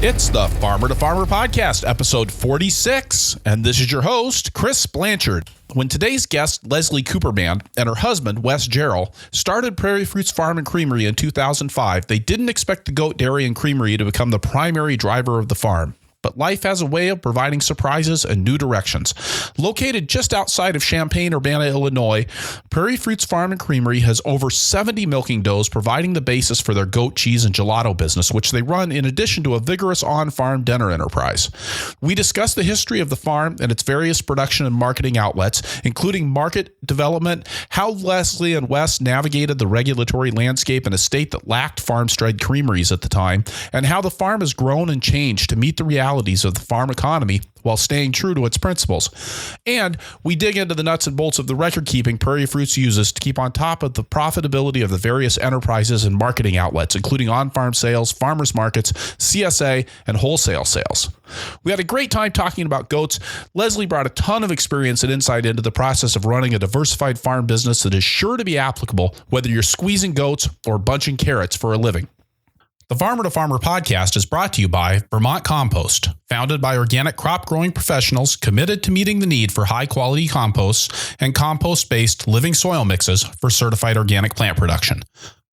It's the Farmer to Farmer Podcast, episode 46, and this is your host, Chris Blanchard. When today's guest, Leslie Cooperband, and her husband, Wes Jarrell, started Prairie Fruits Farm and Creamery in 2005, they didn't expect the goat dairy and creamery to become the primary driver of the farm. But life has a way of providing surprises and new directions. Located just outside of Champaign-Urbana, Illinois, Prairie Fruits Farm and Creamery has over 70 milking does, providing the basis for their goat cheese and gelato business, which they run in addition to a vigorous on-farm dinner enterprise. We discuss the history of the farm and its various production and marketing outlets, including market development, how Leslie and Wes navigated the regulatory landscape in a state that lacked farmstead creameries at the time, and how the farm has grown and changed to meet the realities of the farm economy while staying true to its principles. And we dig into the nuts and bolts of the record keeping Prairie Fruits uses to keep on top of the profitability of the various enterprises and marketing outlets, including on-farm sales, farmers markets, CSA, and wholesale sales. We had a great time talking about goats. Leslie brought a ton of experience and insight into the process of running a diversified farm business that is sure to be applicable whether you're squeezing goats or bunching carrots for a living. The Farmer to Farmer podcast is brought to you by Vermont Compost, founded by organic crop growing professionals committed to meeting the need for high quality composts and compost-based living soil mixes for certified organic plant production.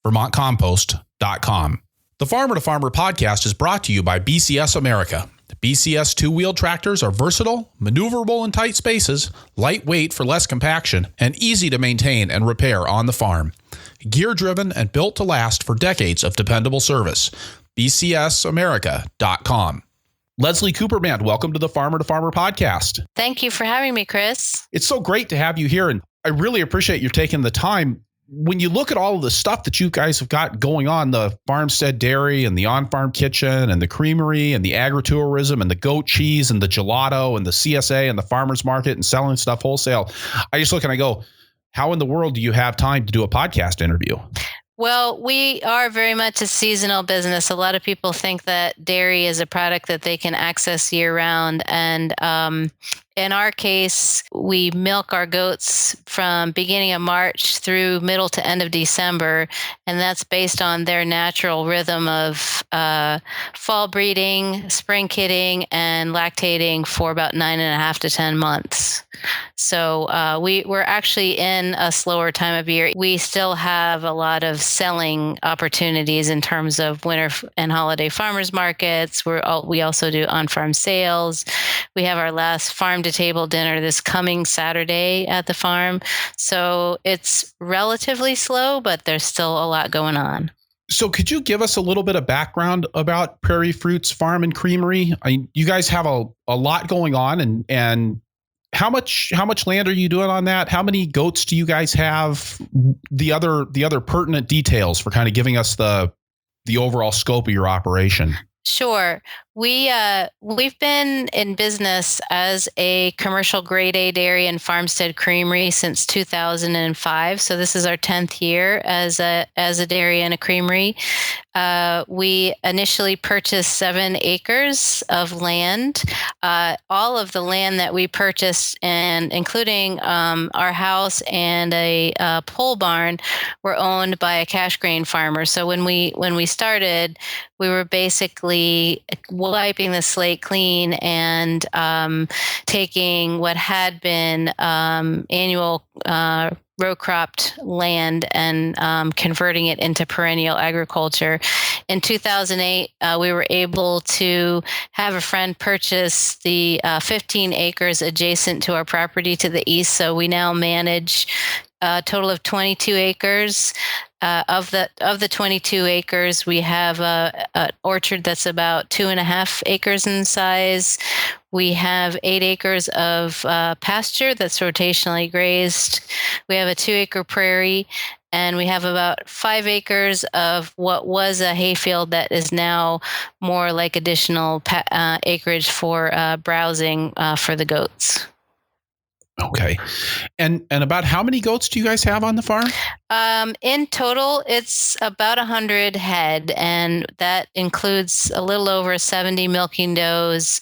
VermontCompost.com. The Farmer to Farmer podcast is brought to you by BCS America. BCS two-wheeled tractors are versatile, maneuverable in tight spaces, lightweight for less compaction, and easy to maintain and repair on the farm. Gear-driven and built to last for decades of dependable service. BCSAmerica.com. Leslie Cooperband, welcome to the Farmer to Farmer podcast. Thank you for having me, Chris. It's so great to have you here, and I really appreciate you taking the time. When you look at all of the stuff that you guys have got going on, the farmstead dairy and the on-farm kitchen and the creamery and the agritourism and the goat cheese and the gelato and the CSA and the farmers market and selling stuff wholesale, I just look and I go, how in the world do you have time to do a podcast interview? Well, we are very much a seasonal business. A lot of people think that dairy is a product that they can access year round. And in our case, we milk our goats from beginning of March through middle to end of December. And that's based on their natural rhythm of fall breeding, spring kidding, and lactating for about 9.5 to 10 months. So we're actually in a slower time of year. We still have a lot of selling opportunities in terms of winter and holiday farmers markets. We also do on-farm sales. We have our last farm-to-table dinner this coming Saturday at the farm. So it's relatively slow, but there's still a lot going on. So could you give us a little bit of background about Prairie Fruits Farm and Creamery? You guys have a lot going on, and how much land are you doing on that? How many goats do you guys have? The other pertinent details for kind of giving us the overall scope of your operation. Sure. We've been in business as a commercial grade A dairy and farmstead creamery since 2005. So this is our 10th year as a dairy and a creamery. We initially purchased 7 acres of land. All of the land that we purchased, and including our house and a pole barn, were owned by a cash grain farmer. So when we started, we were basically wiping the slate clean and taking what had been annual row cropped land and converting it into perennial agriculture. In 2008, we were able to have a friend purchase the 15 acres adjacent to our property to the east. So we now manage a total of 22 acres. Of the 22 acres, we have an orchard that's about 2.5 acres in size. We have 8 acres of pasture that's rotationally grazed. We have a 2-acre prairie, and we have about 5 acres of what was a hayfield that is now more like additional acreage for browsing for the goats. Okay. And about how many goats do you guys have on the farm? In total, it's about 100 head, and that includes a little over 70 milking does,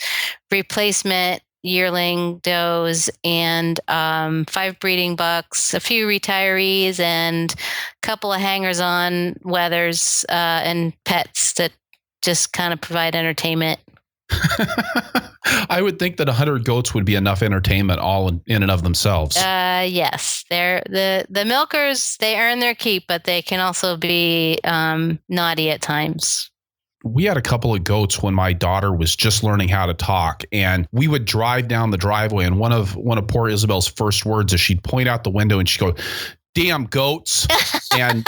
replacement yearling does, and 5 breeding bucks, a few retirees, and a couple of hangers-on wethers and pets that just kind of provide entertainment. I would think that 100 goats would be enough entertainment all in and of themselves. Yes, they're the milkers. They earn their keep, but they can also be naughty at times. We had a couple of goats when my daughter was just learning how to talk, and we would drive down the driveway, and one of poor Isabel's first words is she'd point out the window and she'd go, "Damn goats." And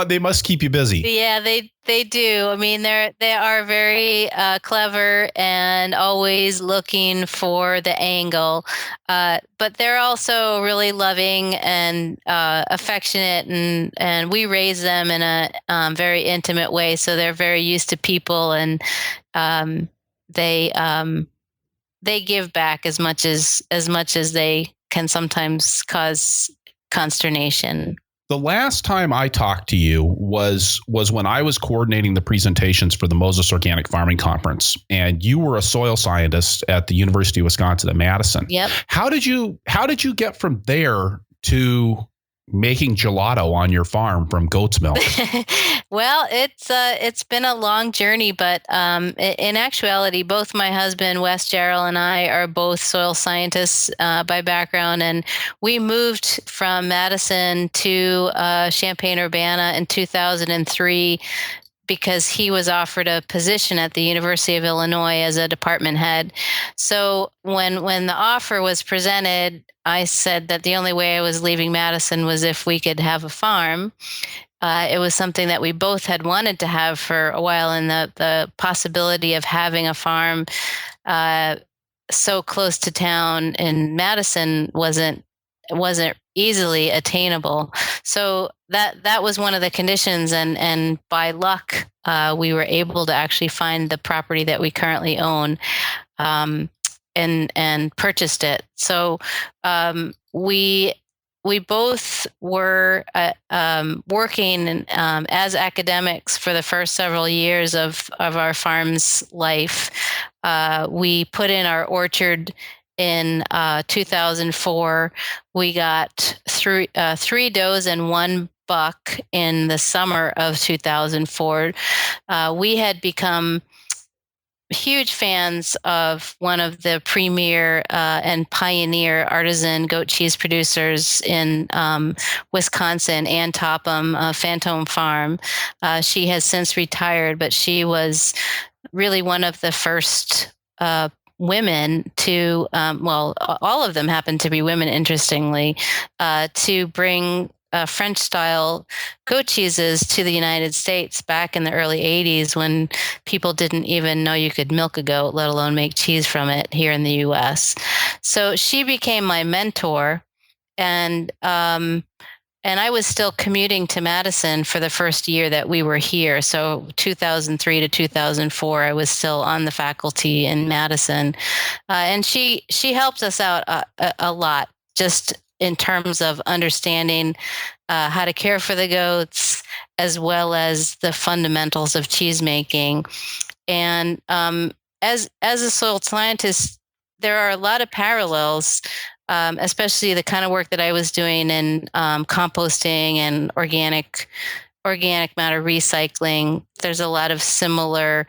they must keep you busy. Yeah, they do. I mean, they are very clever and always looking for the angle, but they're also really loving and affectionate, and we raise them in a very intimate way. So they're very used to people, and they give back as much as they can sometimes cause consternation. The last time I talked to you was when I was coordinating the presentations for the Moses Organic Farming Conference, and you were a soil scientist at the University of Wisconsin at Madison. Yep. How did you get from there to making gelato on your farm from goat's milk? Well, it's been a long journey, but in actuality, both my husband Wes Jarrell and I are both soil scientists by background, and we moved from Madison to Champaign-Urbana in 2003 because he was offered a position at the University of Illinois as a department head. So when the offer was presented, I said that the only way I was leaving Madison was if we could have a farm. It was something that we both had wanted to have for a while, and the possibility of having a farm so close to town in Madison wasn't easily attainable. So that was one of the conditions, and by luck, we were able to actually find the property that we currently own, and purchased it. So we both were working as academics for the first several years of our farm's life. We put in our orchard in 2004. We got three does and one buck in the summer of 2004. We had become huge fans of one of the premier and pioneer artisan goat cheese producers in Wisconsin, Ann Topham, Phantom Farm. She has since retired, but she was really one of the first women to, well, all of them happened to be women, interestingly, to bring French style goat cheeses to the United States back in the early 80s, when people didn't even know you could milk a goat, let alone make cheese from it here in the US. So she became my mentor, and I was still commuting to Madison for the first year that we were here. So 2003 to 2004, I was still on the faculty in Madison. And she helped us out a lot, just in terms of understanding how to care for the goats, as well as the fundamentals of cheese making. And as a soil scientist, there are a lot of parallels, especially the kind of work that I was doing in composting and organic matter recycling. There's a lot of similar,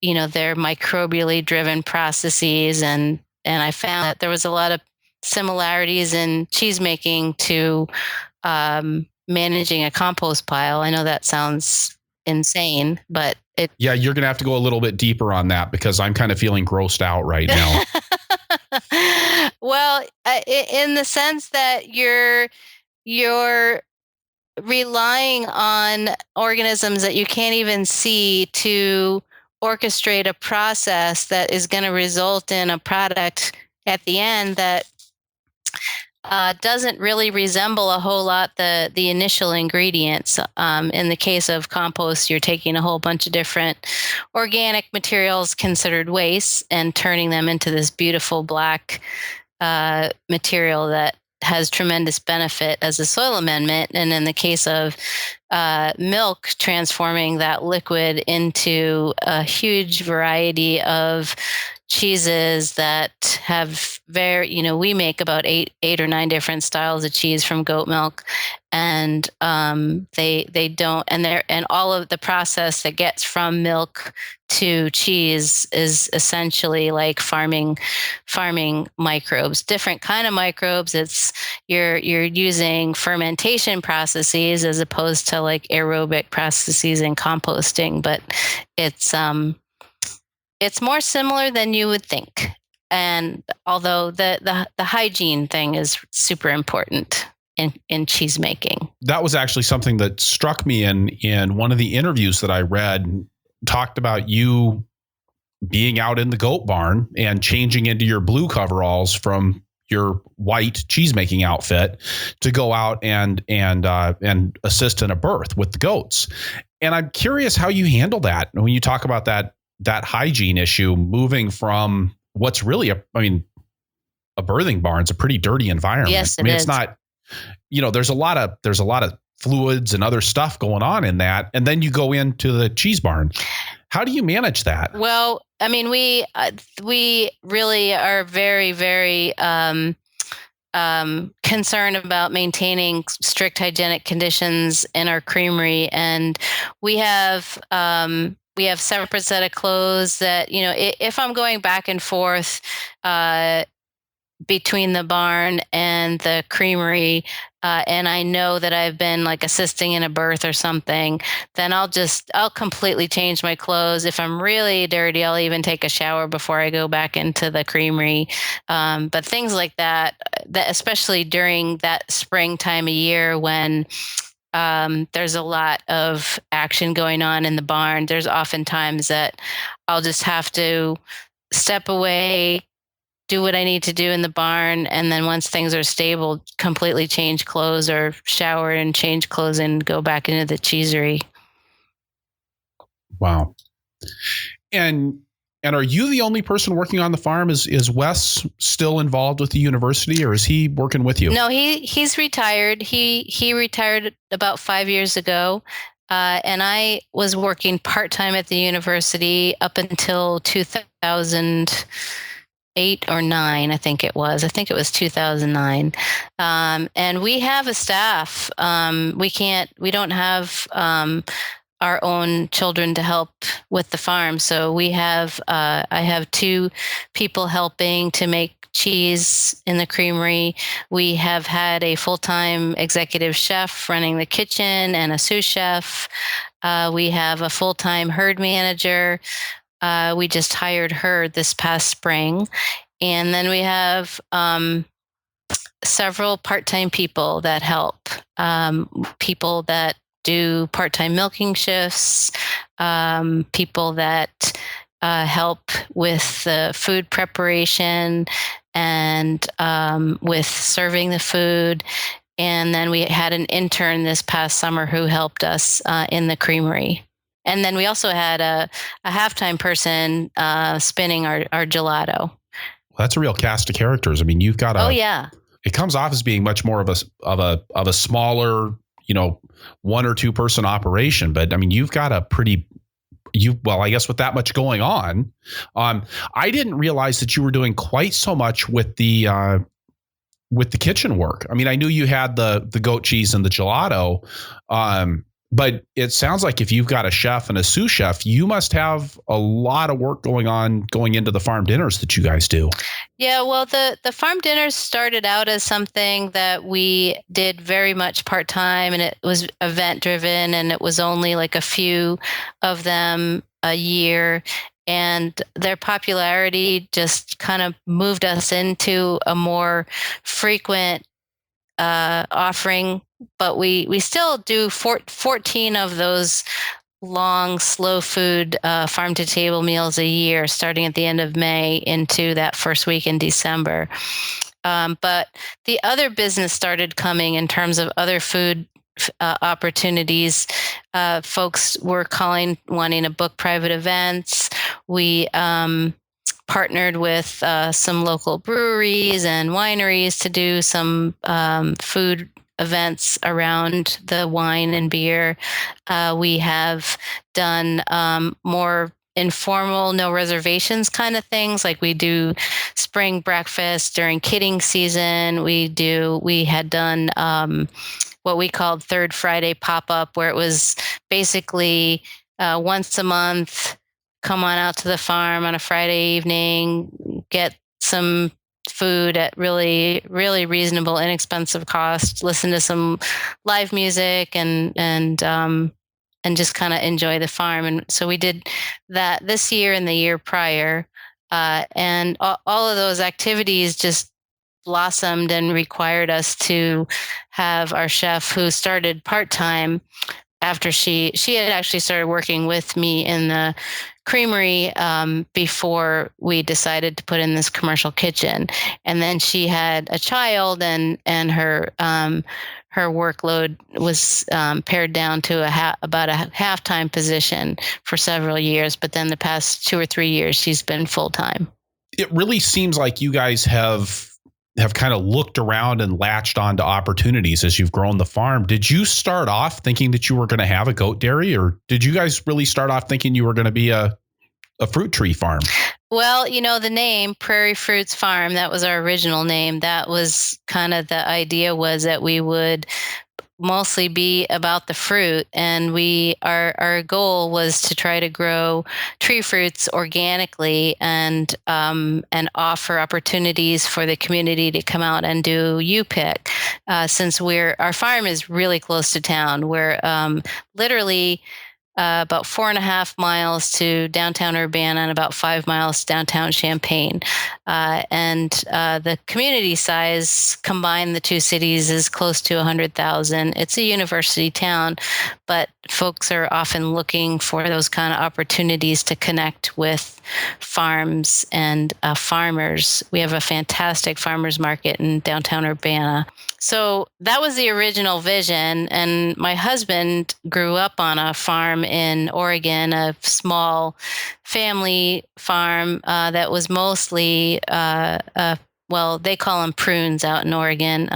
they're microbially driven processes, and I found that there was a lot of similarities in cheese making to managing a compost pile. I know that sounds insane, but yeah, you're going to have to go a little bit deeper on that, because I'm kind of feeling grossed out right now. Well, in the sense that you're relying on organisms that you can't even see to orchestrate a process that is going to result in a product at the end that doesn't really resemble a whole lot the initial ingredients. In the case of compost, you're taking a whole bunch of different organic materials considered waste and turning them into this beautiful black material that has tremendous benefit as a soil amendment. And in the case of milk, transforming that liquid into a huge variety of cheeses that have we make about eight or nine different styles of cheese from goat milk, and they don't, and all of the process that gets from milk to cheese is essentially like farming microbes, different kind of microbes. It's you're using fermentation processes as opposed to like aerobic processes and composting, but it's more similar than you would think. And although the hygiene thing is super important in cheese making. That was actually something that struck me in one of the interviews that I read, talked about you being out in the goat barn and changing into your blue coveralls from your white cheesemaking outfit to go out and assist in a birth with the goats. And I'm curious how you handle that when you talk about that hygiene issue, moving from what's really a birthing barn's a pretty dirty environment. Yes, it is. It's not, there's a lot of fluids and other stuff going on in that. And then you go into the cheese barn. How do you manage that? Well, we really are very, very concerned about maintaining strict hygienic conditions in our creamery, and we have separate set of clothes that, if I'm going back and forth between the barn and the creamery, and I know that I've been like assisting in a birth or something, then I'll completely change my clothes. If I'm really dirty, I'll even take a shower before I go back into the creamery. But things like that, especially during that spring time of year when there's a lot of action going on in the barn, there's often times that I'll just have to step away, do what I need to do in the barn, and then once things are stable, completely change clothes or shower and change clothes and go back into the cheesery. Wow. And are you the only person working on the farm? Is Wes still involved with the university, or is he working with you? No, he's retired. He retired about 5 years ago. And I was working part-time at the university up until 2008 or 9, I think it was. I think it was 2009. And we have a staff. We don't have our own children to help with the farm. So we have, I have 2 people helping to make cheese in the creamery. We have had a full-time executive chef running the kitchen and a sous chef. We have a full-time herd manager. We just hired her this past spring. And then we have several part-time people that help, people that do part-time milking shifts, people that help with the food preparation and with serving the food. And then we had an intern this past summer who helped us in the creamery. And then we also had a halftime person spinning our gelato. Well, that's a real cast of characters. You've got oh yeah. It comes off as being much more of a smaller, 1 or 2 person operation, but you've got a pretty. I guess with that much going on, I didn't realize that you were doing quite so much with the kitchen work. I knew you had the goat cheese and the gelato, but it sounds like if you've got a chef and a sous chef, you must have a lot of work going into the farm dinners that you guys do. Yeah, well, the farm dinners started out as something that we did very much part-time, and it was event-driven, and it was only like a few of them a year. And their popularity just kind of moved us into a more frequent offering. But we still do 14 of those long, slow food farm to table meals a year, starting at the end of May into that first week in December. But the other business started coming in terms of other food opportunities. Folks were wanting to book private events. We partnered with some local breweries and wineries to do some food events around the wine and beer. We have done more informal, no reservations kind of things. Like we do spring breakfast during kidding season. We had done what we called Third Friday pop-up, where it was basically once a month, come on out to the farm on a Friday evening, get some food at really, really reasonable, inexpensive cost, listen to some live music and just kind of enjoy the farm. And so we did that this year and the year prior. And all of those activities just blossomed and required us to have our chef, who started part-time after she had actually started working with me in the creamery before we decided to put in this commercial kitchen. And then she had a child, and her workload was pared down to about a half-time position for several years. But then the past 2 or 3 years, she's been full-time. It really seems like you guys have kind of looked around and latched onto opportunities as you've grown the farm. Did you start off thinking that you were going to have a goat dairy, or did you guys really start off thinking you were going to be a fruit tree farm? Well, the name Prairie Fruits Farm, that was our original name. That was kind of the idea, was that we would mostly be about the fruit, and our goal was to try to grow tree fruits organically and offer opportunities for the community to come out and do U-pick. Since our farm is really close to town, we're literally about 4.5 miles to downtown Urbana and about 5 miles to downtown Champaign. And the community size combined, the two cities, is close to 100,000. It's a university town, but folks are often looking for those kind of opportunities to connect with farms and farmers. We have a fantastic farmers market in downtown Urbana. So that was the original vision. And my husband grew up on a farm in Oregon, a small family farm that was mostly, they call them prunes out in Oregon,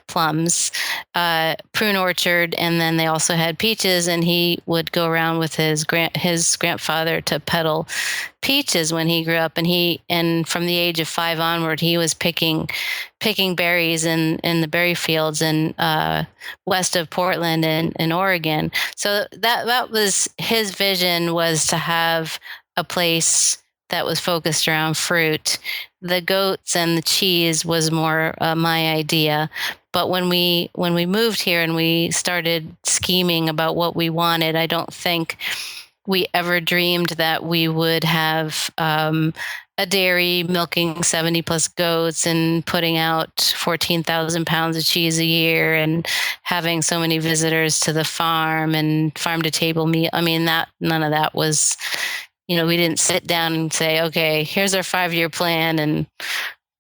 plums, prune orchard. And then they also had peaches, and he would go around with his grandfather to peddle peaches when he grew up. And from the age of 5 onward, he was picking berries in the berry fields in west of Portland in Oregon. So that was his vision, was to have a place that was focused around fruit. The goats and the cheese was more my idea. But when we moved here and we started scheming about what we wanted, I don't think we ever dreamed that we would have a dairy milking 70 plus goats and putting out 14,000 pounds of cheese a year and having so many visitors to the farm and farm to table meat. I mean, none of that was, we didn't sit down and say, okay, here's our 5-year plan. And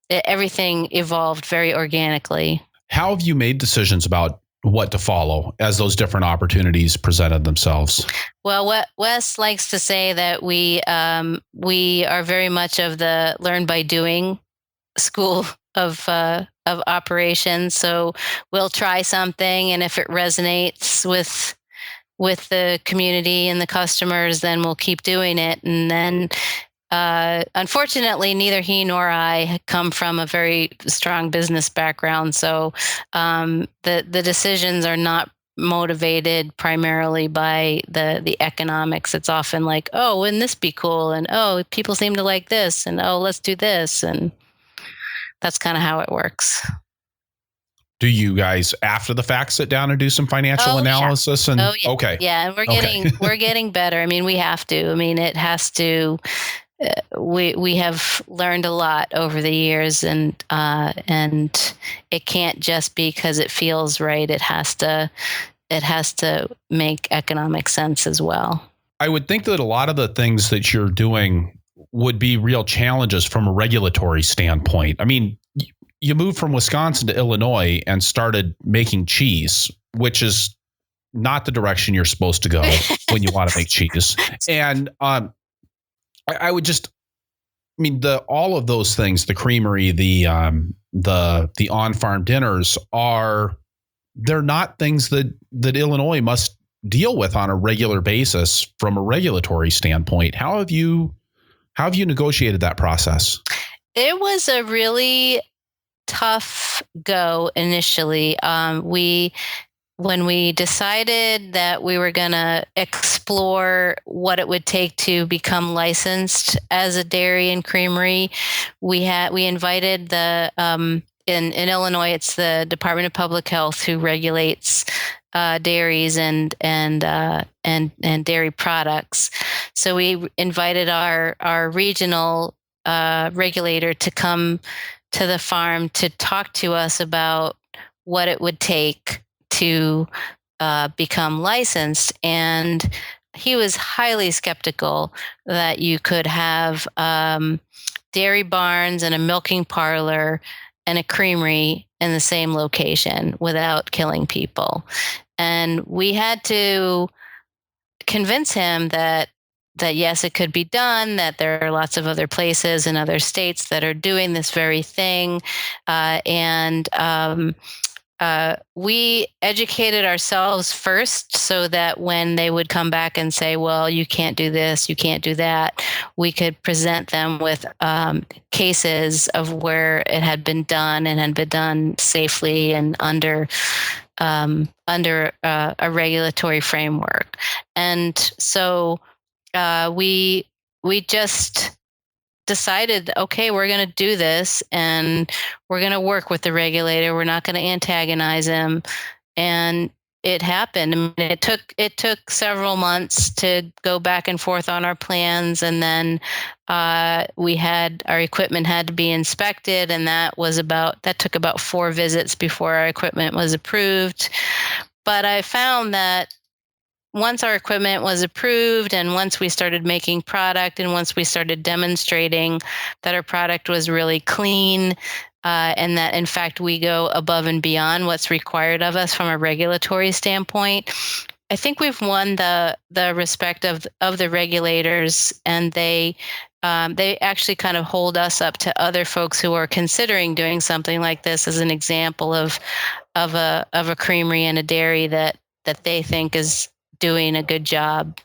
everything evolved very organically. How have you made decisions about what to follow as those different opportunities presented themselves? Well, what Wes likes to say, that we are very much of the learn by doing school of operations. So we'll try something, and if it resonates with the community and the customers, then we'll keep doing it. And then unfortunately, neither he nor I come from a very strong business background. So the decisions are not motivated primarily by the economics. It's often like, oh, wouldn't this be cool? And oh, people seem to like this, and oh, let's do this. And that's kind of how it works. Do you guys, after the fact, sit down and do some financial analysis? Yeah. And yeah. Okay. Yeah, and we're getting better. I mean, we have to. I mean, it has to. We have learned a lot over the years, and it can't just be because it feels right. It has to make economic sense as well. I would think that a lot of the things that you're doing would be real challenges from a regulatory standpoint. I mean, you moved from Wisconsin to Illinois and started making cheese, which is not the direction you're supposed to go when you want to make cheese. And I would just, all of those things, the creamery, the on-farm dinners they're not things that Illinois must deal with on a regular basis from a regulatory standpoint. How have you negotiated that process? It was a really tough go initially. When we decided that we were going to explore what it would take to become licensed as a dairy and creamery, we invited the in Illinois, it's the Department of Public Health who regulates dairies and dairy products. So we invited our regional regulator to come to the farm to talk to us about what it would take to become licensed. And he was highly skeptical that you could have dairy barns and a milking parlor and a creamery in the same location without killing people. And we had to convince him that yes, it could be done, that there are lots of other places in other states that are doing this very thing. We educated ourselves first so that when they would come back and say, well, you can't do this, you can't do that, we could present them with cases of where it had been done and had been done safely and under a regulatory framework. And so we just decided, okay, we're going to do this and we're going to work with the regulator. We're not going to antagonize him. And it happened. I mean, it took several months to go back and forth on our plans. And then our equipment had to be inspected. And that took about 4 visits before our equipment was approved. But I found that once our equipment was approved and once we started making product and once we started demonstrating that our product was really clean and that, in fact, we go above and beyond what's required of us from a regulatory standpoint, I think we've won the respect of the regulators, and they actually kind of hold us up to other folks who are considering doing something like this as an example of a creamery and a dairy that they think is doing a good job.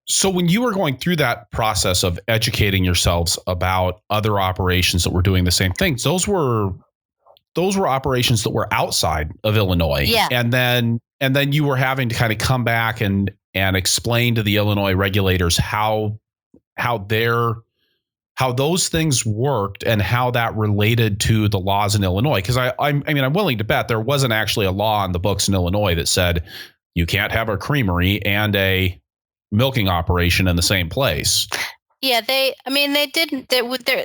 So when you were going through that process of educating yourselves about other operations that were doing the same things, those were operations that were outside of Illinois. Yeah. And then you were having to kind of come back and explain to the Illinois regulators how those things worked and how that related to the laws in Illinois. Because I'm willing to bet there wasn't actually a law on the books in Illinois that said you can't have a creamery and a milking operation in the same place. Yeah, they didn't.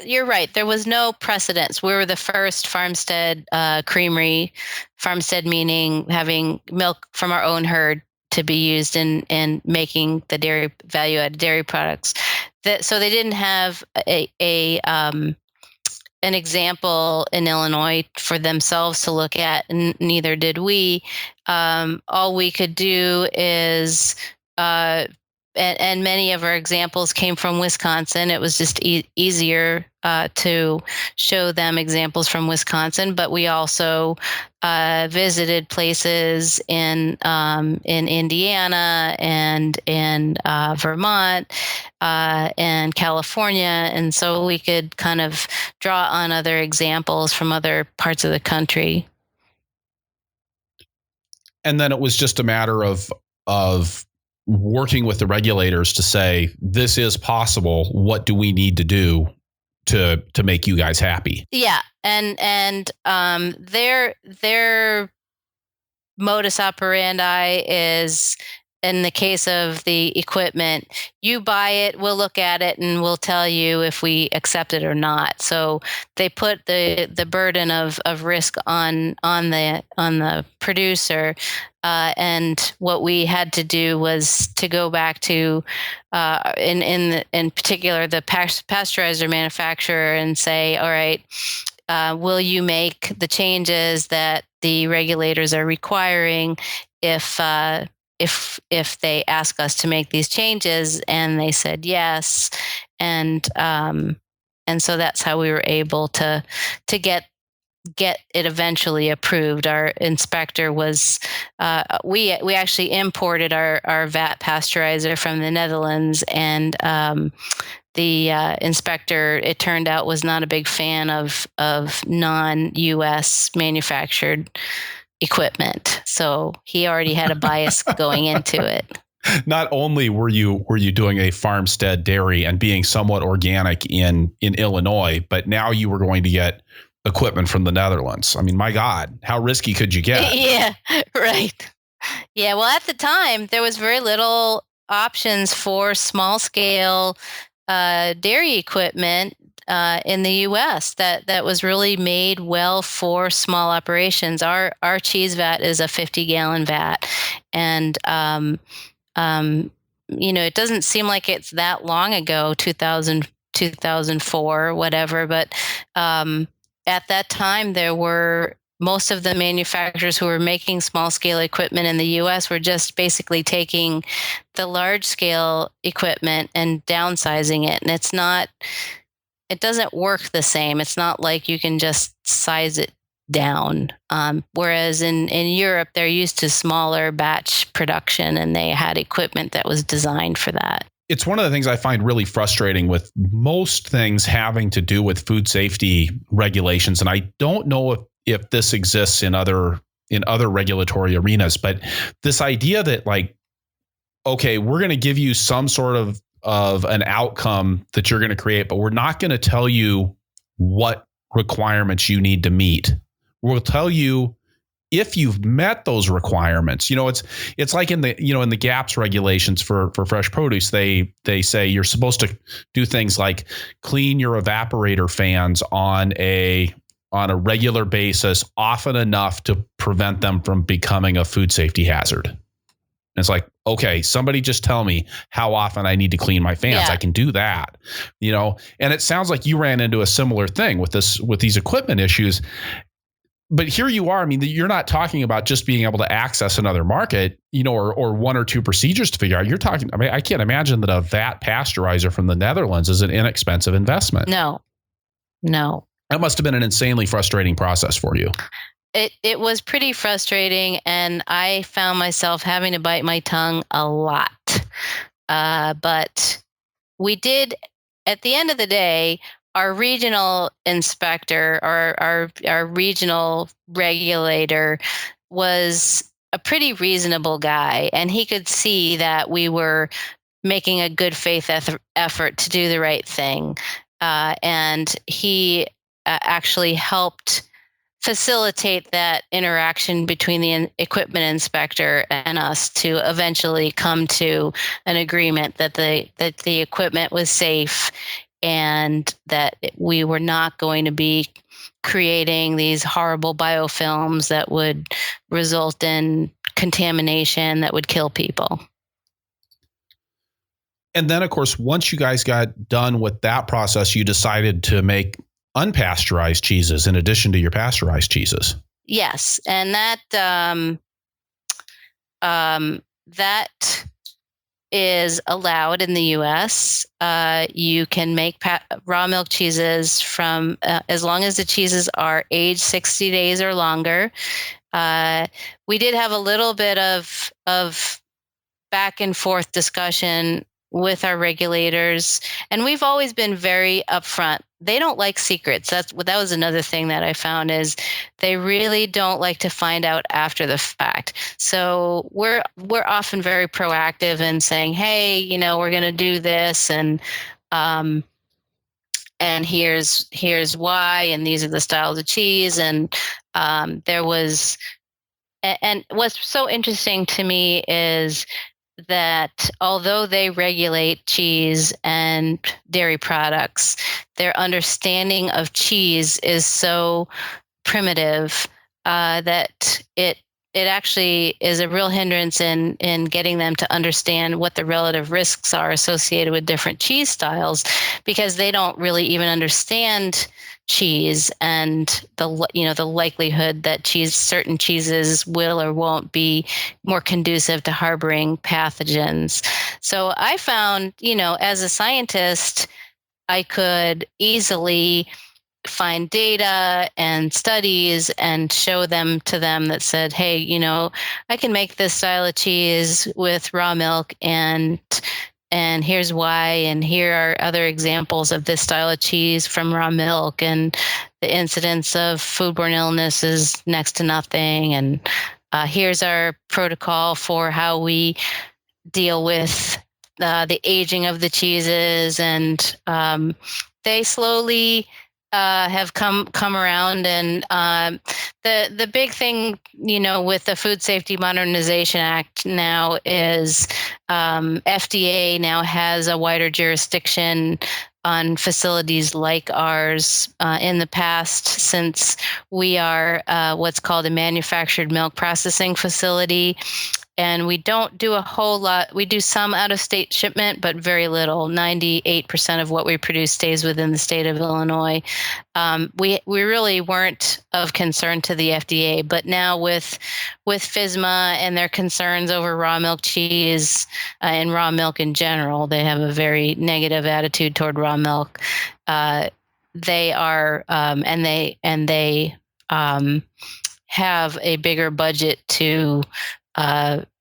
You're right. There was no precedence. We were the first farmstead creamery. Farmstead meaning having milk from our own herd to be used in making the dairy value-added dairy products. So they didn't have an example in Illinois for themselves to look at, and neither did we. All we could do is, and many of our examples came from Wisconsin. It was just easier to show them examples from Wisconsin, but we also visited places in Indiana and in Vermont and California, and so we could kind of draw on other examples from other parts of the country. And then it was just a matter of working with the regulators to say, this is possible. What do we need to do to make you guys happy? Yeah. And their modus operandi is, in the case of the equipment, you buy it, we'll look at it, and we'll tell you if we accept it or not. So they put the burden of risk on the producer, and what we had to do was to go back to in particular the pasteurizer manufacturer and say, all right, will you make the changes that the regulators are requiring if they ask us to make these changes? And they said yes, and so that's how we were able to get get it eventually approved. Our inspector was, we actually imported our vat pasteurizer from the Netherlands, and the inspector, it turned out, was not a big fan of non-U.S. manufactured equipment. So he already had a bias going into it. Not only were you doing a farmstead dairy and being somewhat organic in Illinois, but now you were going to get equipment from the Netherlands. I mean, my God, how risky could you get? Yeah, right. Yeah, well, at the time, there was very little options for small scale dairy equipment in the U.S. that was really made well for small operations. Our cheese vat is a 50-gallon vat, and it doesn't seem like it's that long ago, 2000, 2004, whatever. But at that time, there were most of the manufacturers who were making small scale equipment in the U.S. were just basically taking the large scale equipment and downsizing it. And it doesn't work the same. It's not like you can just size it down. Whereas in Europe, they're used to smaller batch production, and they had equipment that was designed for that. It's one of the things I find really frustrating with most things having to do with food safety regulations. And I don't know if this exists in other regulatory arenas, but this idea that, like, okay, we're going to give you some sort of an outcome that you're going to create, but we're not going to tell you what requirements you need to meet. We'll tell you if you've met those requirements. It's like in the GAPS regulations for fresh produce, they say you're supposed to do things like clean your evaporator fans on a regular basis, often enough to prevent them from becoming a food safety hazard. And it's like, okay, somebody just tell me how often I need to clean my fans. Yeah. I can do that, and it sounds like you ran into a similar thing with these equipment issues. But here you are. I mean, you're not talking about just being able to access another market, or one or two procedures to figure out. You're talking, I mean, I can't imagine that a vat pasteurizer from the Netherlands is an inexpensive investment. No. That must have been an insanely frustrating process for you. It was pretty frustrating, and I found myself having to bite my tongue a lot. But we did, at the end of the day, our regional inspector, or our regional regulator, was a pretty reasonable guy, and he could see that we were making a good faith effort to do the right thing. And he actually helped facilitate that interaction between the equipment inspector and us to eventually come to an agreement that the equipment was safe, and that we were not going to be creating these horrible biofilms that would result in contamination that would kill people. And then, of course, once you guys got done with that process, you decided to make unpasteurized cheeses in addition to your pasteurized cheeses. Yes, and that is allowed in the U.S. You can make raw milk cheeses from as long as the cheeses are aged 60 days or longer. We did have a little bit of back and forth discussion with our regulators, and we've always been very upfront. They don't like secrets. That was another thing that I found, is they really don't like to find out after the fact. So we're often very proactive in saying, hey, we're going to do this, and here's why, and these are the styles of cheese. And there was, and what's so interesting to me is that although they regulate cheese and dairy products, their understanding of cheese is so primitive that it actually is a real hindrance in getting them to understand what the relative risks are associated with different cheese styles, because they don't really even understand cheese and the likelihood that certain cheeses will or won't be more conducive to harboring pathogens. So I found, as a scientist, I could easily find data and studies and show them to them that said, hey, I can make this style of cheese with raw milk, and here's why, and here are other examples of this style of cheese from raw milk, and the incidence of foodborne illness is next to nothing, and here's our protocol for how we deal with the aging of the cheeses. And they slowly have come around. And the big thing, with the Food Safety Modernization Act now is FDA now has a wider jurisdiction on facilities like ours. In the past, since we are what's called a manufactured milk processing facility, and we don't do a whole lot. We do some out-of-state shipment, but very little. 98% of what we produce stays within the state of Illinois. We really weren't of concern to the FDA, but now with FSMA and their concerns over raw milk cheese and raw milk in general, they have a very negative attitude toward raw milk. They are, and they have a bigger budget to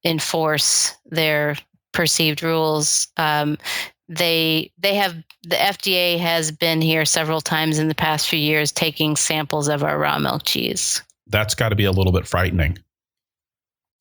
enforce their perceived rules. The FDA has been here several times in the past few years taking samples of our raw milk cheese. That's got to be a little bit frightening.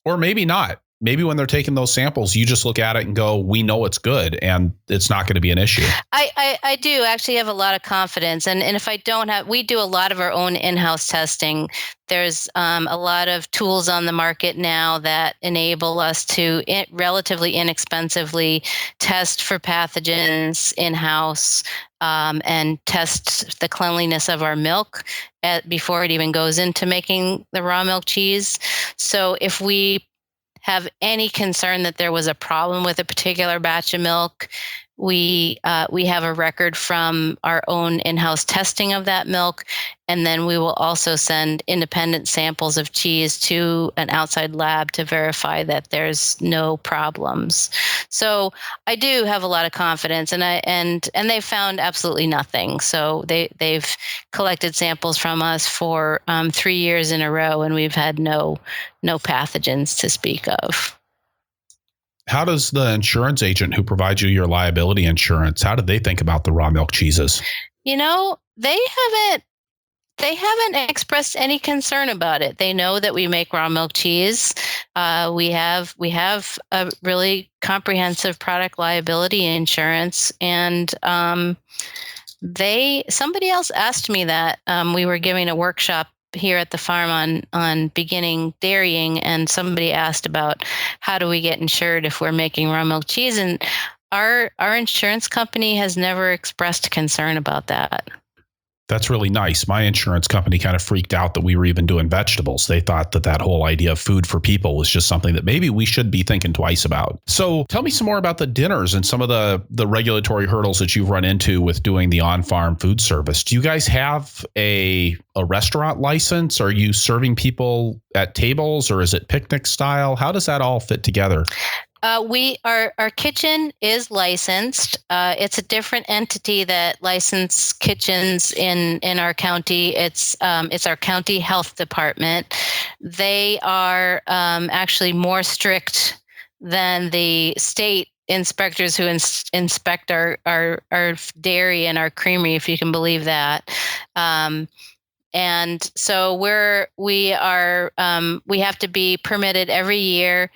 Or maybe not. Maybe when they're taking those samples, you just look at it and go, we know it's good and it's not going to be an issue. I do actually have a lot of confidence. And if I don't have, we do a lot of our own in-house testing. There's a lot of tools on the market now that enable us to relatively inexpensively test for pathogens in-house and test the cleanliness of our milk before it even goes into making the raw milk cheese. So if we have any concern that there was a problem with a particular batch of milk, we have a record from our own in-house testing of that milk, and then we will also send independent samples of cheese to an outside lab to verify that there's no problems. So I do have a lot of confidence, and they found absolutely nothing. So they've collected samples from us for 3 years in a row, and we've had no pathogens to speak of. How does the insurance agent who provides you your liability insurance, how do they think about the raw milk cheeses? They haven't expressed any concern about it. They know that we make raw milk cheese. We have a really comprehensive product liability insurance, and somebody else asked me that. We were giving a workshop here at the farm on beginning dairying, and somebody asked about how do we get insured if we're making raw milk cheese, and our insurance company has never expressed concern about that. That's really nice. My insurance company kind of freaked out that we were even doing vegetables. They thought that whole idea of food for people was just something that maybe we should be thinking twice about. So tell me some more about the dinners and some of the regulatory hurdles that you've run into with doing the on-farm food service. Do you guys have a restaurant license? Are you serving people at tables, or is it picnic style? How does that all fit together? Our kitchen is licensed. It's a different entity that licenses kitchens in our county. It's our county health department. They are actually more strict than the state inspectors who inspect our dairy and our creamery, if you can believe that. And so we have to be permitted every year.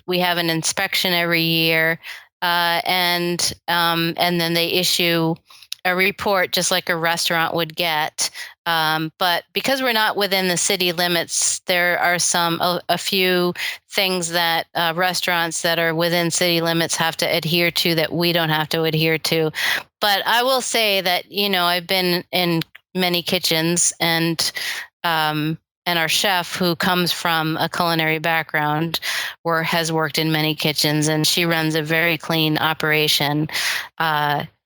We have an inspection every year, and then they issue a report just like a restaurant would get. But because we're not within the city limits, there are a few things that restaurants that are within city limits have to adhere to that we don't have to adhere to. But I will say that, I've been in many kitchens, and our chef, who comes from a culinary background, has worked in many kitchens, and she runs a very clean operation.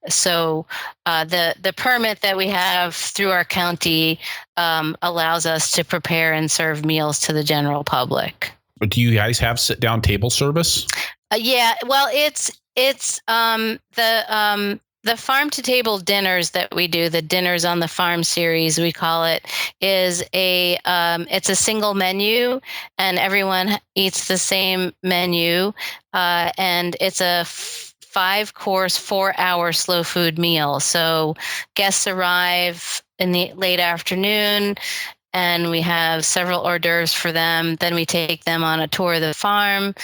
So the permit that we have through our county allows us to prepare and serve meals to the general public. Do you guys have sit-down table service? Yeah, well, it's the the farm to table dinners that we do, the Dinners on the Farm series, we call it, is it's a single menu, and everyone eats the same menu, and it's a 5-course, 4-hour slow food meal. So guests arrive in the late afternoon, and we have several hors d'oeuvres for them. Then we take them on a tour of the farm.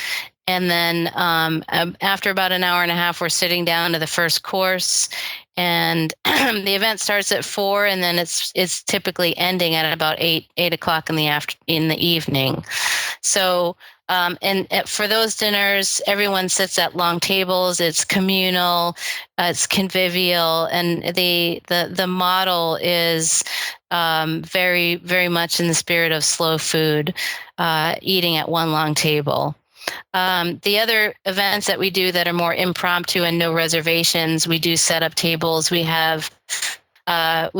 And then after about an hour and a half, we're sitting down to the first course. And the event starts at 4, and then it's typically ending at about 8 o'clock in the evening. So and for those dinners, everyone sits at long tables. It's communal, it's convivial, and the model is very, very much in the spirit of slow food, eating at one long table. The other events that we do that are more impromptu and no reservations, we do set up tables. We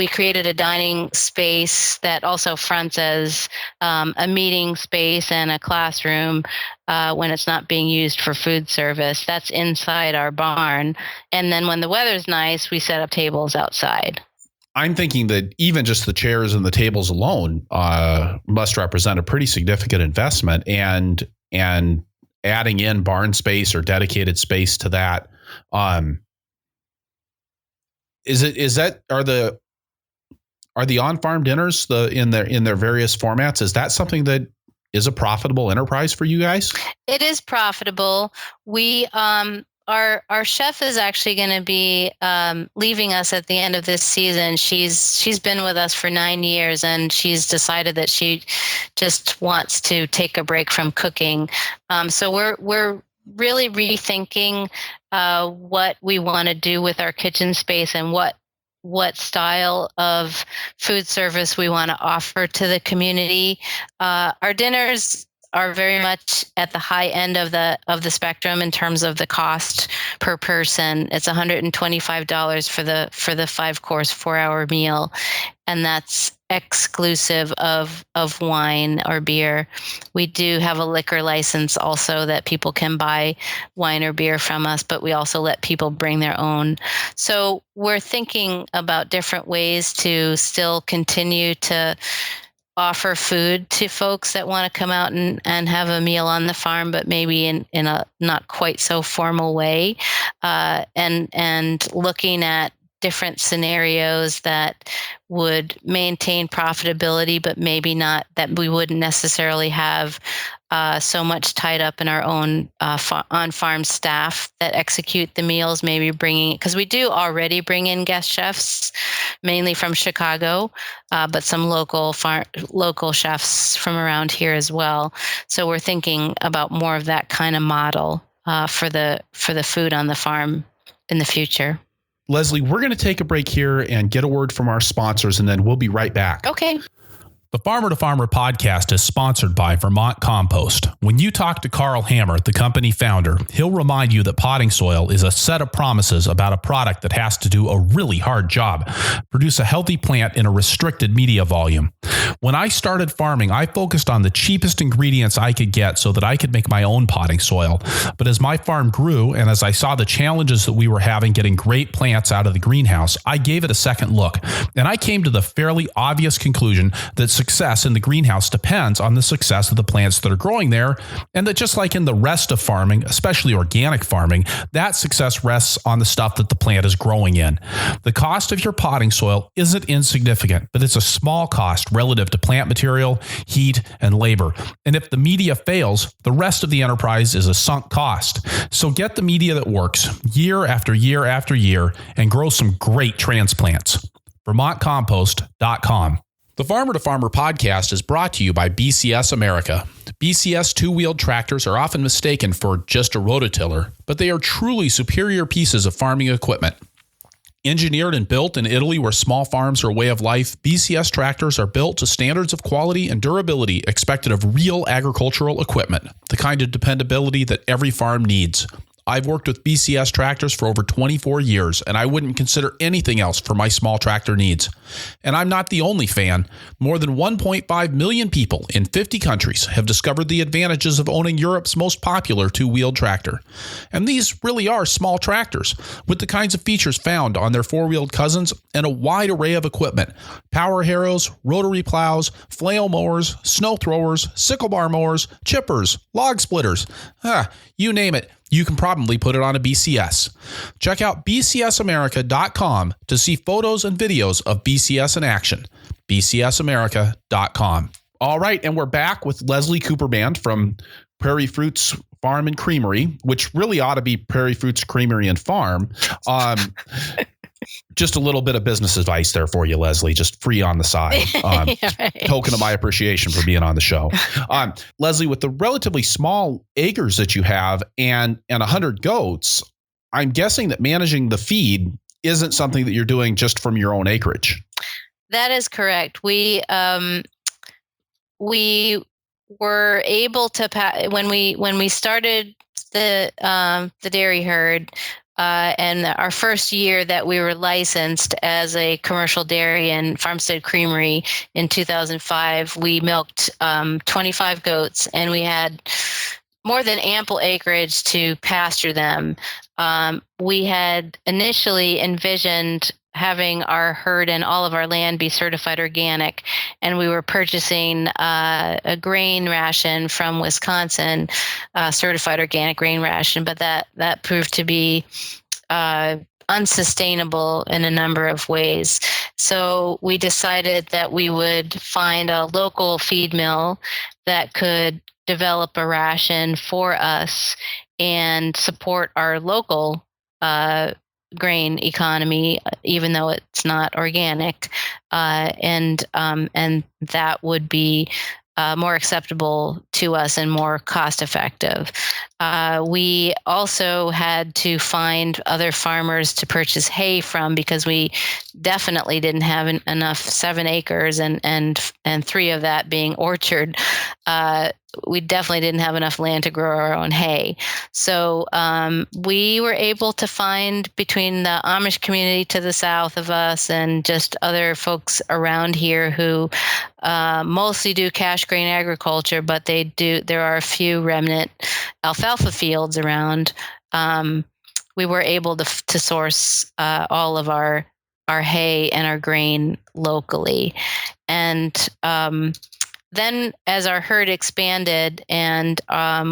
created a dining space that also fronts as a meeting space and a classroom when it's not being used for food service. That's inside our barn. And then when the weather's nice, we set up tables outside. I'm thinking that even just the chairs and the tables alone must represent a pretty significant investment, and adding in barn space or dedicated space to that. Are the on-farm dinners in their various formats? Is that something that is a profitable enterprise for you guys? It is profitable. We our chef is actually going to be leaving us at the end of this season. She's been with us for 9 years, and she's decided that she just wants to take a break from cooking. So we're really rethinking what we want to do with our kitchen space and what style of food service we want to offer to the community. Our dinners are very much at the high end of the spectrum in terms of the cost per person. It's $125 for the 5-course, 4-hour meal, and that's exclusive of wine or beer. We do have a liquor license also that people can buy wine or beer from us, but we also let people bring their own. So we're thinking about different ways to still continue to offer food to folks that want to come out and have a meal on the farm, but maybe in a not quite so formal way, and looking at different scenarios that would maintain profitability, but maybe not, that we wouldn't necessarily have so much tied up in our own on-farm staff that execute the meals, maybe because we do already bring in guest chefs, mainly from Chicago, but some local chefs from around here as well. So we're thinking about more of that kind of model for the food on the farm in the future. Leslie, we're going to take a break here and get a word from our sponsors, and then we'll be right back. Okay. The Farmer to Farmer podcast is sponsored by Vermont Compost. When you talk to Carl Hammer, the company founder, he'll remind you that potting soil is a set of promises about a product that has to do a really hard job, produce a healthy plant in a restricted media volume. When I started farming, I focused on the cheapest ingredients I could get so that I could make my own potting soil. But as my farm grew, and as I saw the challenges that we were having getting great plants out of the greenhouse, I gave it a second look. And I came to the fairly obvious conclusion that success in the greenhouse depends on the success of the plants that are growing there, and that just like in the rest of farming, especially organic farming, that success rests on the stuff that the plant is growing in. The cost of your potting soil isn't insignificant, but it's a small cost relative to plant material, heat, and labor. And if the media fails, the rest of the enterprise is a sunk cost. So get the media that works year after year after year and grow some great transplants. VermontCompost.com. The Farmer to Farmer podcast is brought to you by BCS America. BCS two-wheeled tractors are often mistaken for just a rototiller, but they are truly superior pieces of farming equipment. Engineered and built in Italy where small farms are a way of life, BCS tractors are built to standards of quality and durability expected of real agricultural equipment, the kind of dependability that every farm needs. I've worked with BCS tractors for over 24 years, and I wouldn't consider anything else for my small tractor needs. And I'm not the only fan. More than 1.5 million people in 50 countries have discovered the advantages of owning Europe's most popular two-wheeled tractor. And these really are small tractors, with the kinds of features found on their four-wheeled cousins and a wide array of equipment: power harrows, rotary plows, flail mowers, snow throwers, sickle bar mowers, chippers, log splitters. You name it, you can probably put it on a BCS. Check out bcsamerica.com to see photos and videos of BCS in action. bcsamerica.com. All right, and we're back with Leslie Cooperband from Prairie Fruits Farm and Creamery, which really ought to be Prairie Fruits Creamery and Farm. Just a little bit of business advice there for you, Leslie, just free on the side. Token of my appreciation for being on the show. Leslie, with the relatively small acres that you have and 100 goats, I'm guessing that managing the feed isn't something that you're doing just from your own acreage. That is correct. We were able to when we started the dairy herd. And our first year that we were licensed as a commercial dairy and farmstead creamery in 2005, we milked 25 goats, and we had more than ample acreage to pasture them. We had initially envisioned having our herd and all of our land be certified organic, and we were purchasing a grain ration from Wisconsin, certified organic grain ration, but that proved to be unsustainable in a number of ways. So we decided that we would find a local feed mill that could develop a ration for us and support our local grain economy, even though it's not organic, and that would be more acceptable to us and more cost effective. We also had to find other farmers to purchase hay from, because we definitely didn't have enough 7 acres and 3 of that being orchard. We definitely didn't have enough land to grow our own hay. So we were able to find, between the Amish community to the south of us and just other folks around here who mostly do cash grain agriculture, but there are a few remnant alfalfa fields around. We were able to source all of our hay and our grain locally. And then as our herd expanded and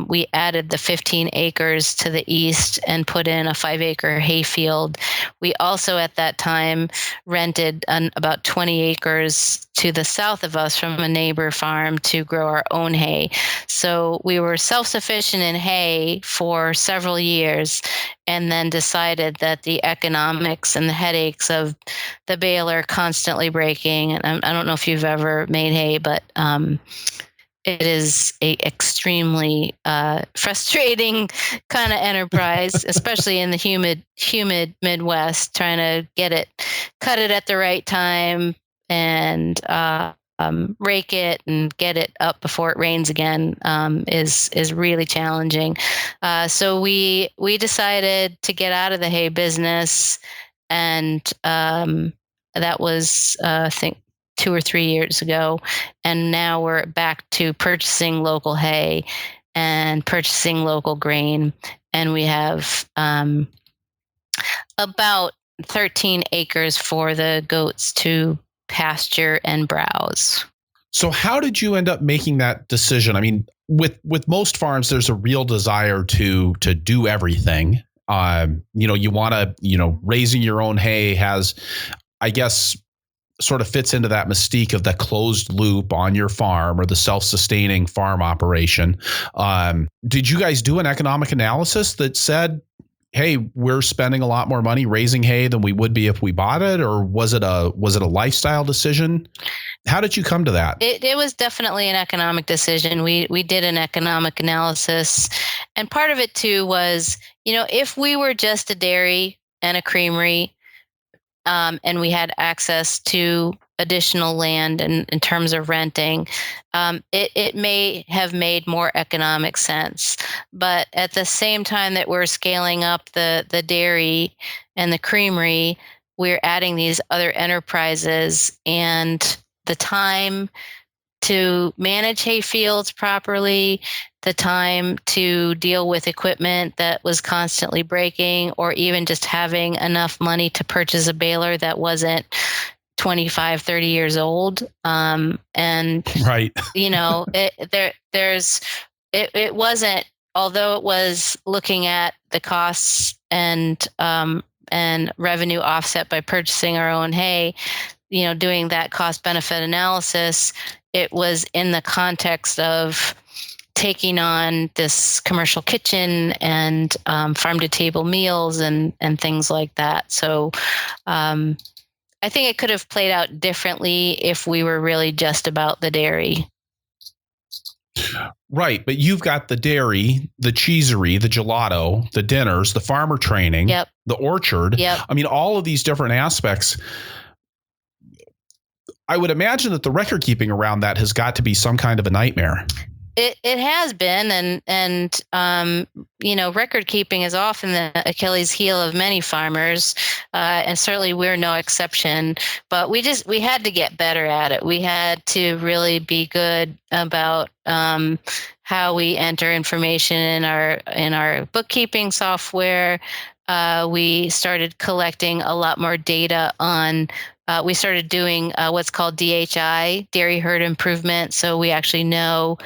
we added the 15 acres to the east and put in a 5-acre hay field, we also at that time rented about 20 acres to the south of us from a neighbor farm to grow our own hay. So we were self-sufficient in hay for several years, and then decided that the economics and the headaches of the baler constantly breaking, and I don't know if you've ever made hay, but it is a extremely frustrating kind of enterprise, especially in the humid Midwest, trying to cut it at the right time and rake it and get it up before it rains again is really challenging. So we decided to get out of the hay business, and that was I think 2 or 3 years ago, and now we're back to purchasing local hay and purchasing local grain, and we have about 13 acres for the goats to pasture and browse. So how did you end up making that decision? I mean, with most farms, there's a real desire to do everything. You want to, raising your own hay has, I guess, sort of fits into that mystique of the closed loop on your farm or the self-sustaining farm operation. Did you guys do an economic analysis that said, hey, we're spending a lot more money raising hay than we would be if we bought it? Or was it a lifestyle decision? How did you come to that? It was definitely an economic decision. We did an economic analysis. And part of it too was, if we were just a dairy and a creamery, and we had access to additional land and in terms of renting, it may have made more economic sense. But at the same time that we're scaling up the dairy and the creamery, we're adding these other enterprises, and the time to manage hay fields properly, the time to deal with equipment that was constantly breaking, or even just having enough money to purchase a baler that wasn't 25, 30 years old. And, Right. it wasn't, although it was looking at the costs and revenue offset by purchasing our own hay, doing that cost benefit analysis, it was in the context of taking on this commercial kitchen and farm to table meals and things like that. So I think it could have played out differently if we were really just about the dairy. Right. But you've got the dairy, the cheesery, the gelato, the dinners, the farmer training, Yep. the orchard. Yep. I mean, all of these different aspects. I would imagine that the record keeping around that has got to be some kind of a nightmare. It has been, and record keeping is often the Achilles heel of many farmers, and certainly we're no exception. But we had to get better at it. We had to really be good about how we enter information in our bookkeeping software. We started collecting a lot more data on. We started doing what's called DHI, dairy herd improvement. So we actually know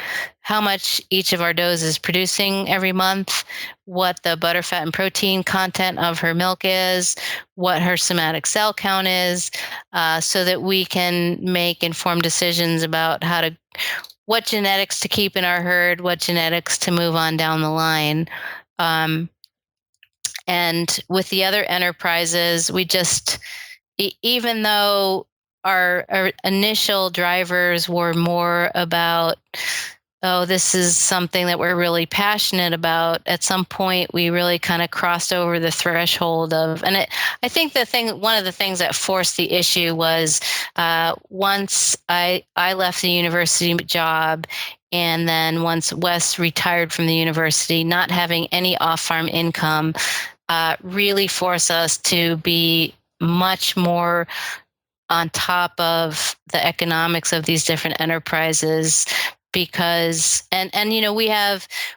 how much each of our does is producing every month, what the butter, fat, and protein content of her milk is, what her somatic cell count is, so that we can make informed decisions about what genetics to keep in our herd, what genetics to move on down the line. And with the other enterprises, we just, even though our initial drivers were more about, this is something that we're really passionate about, at some point we really kind of crossed over the threshold of, and I think one of the things that forced the issue was once I left the university job, and then once Wes retired from the university, not having any off-farm income really forced us to be much more on top of the economics of these different enterprises, because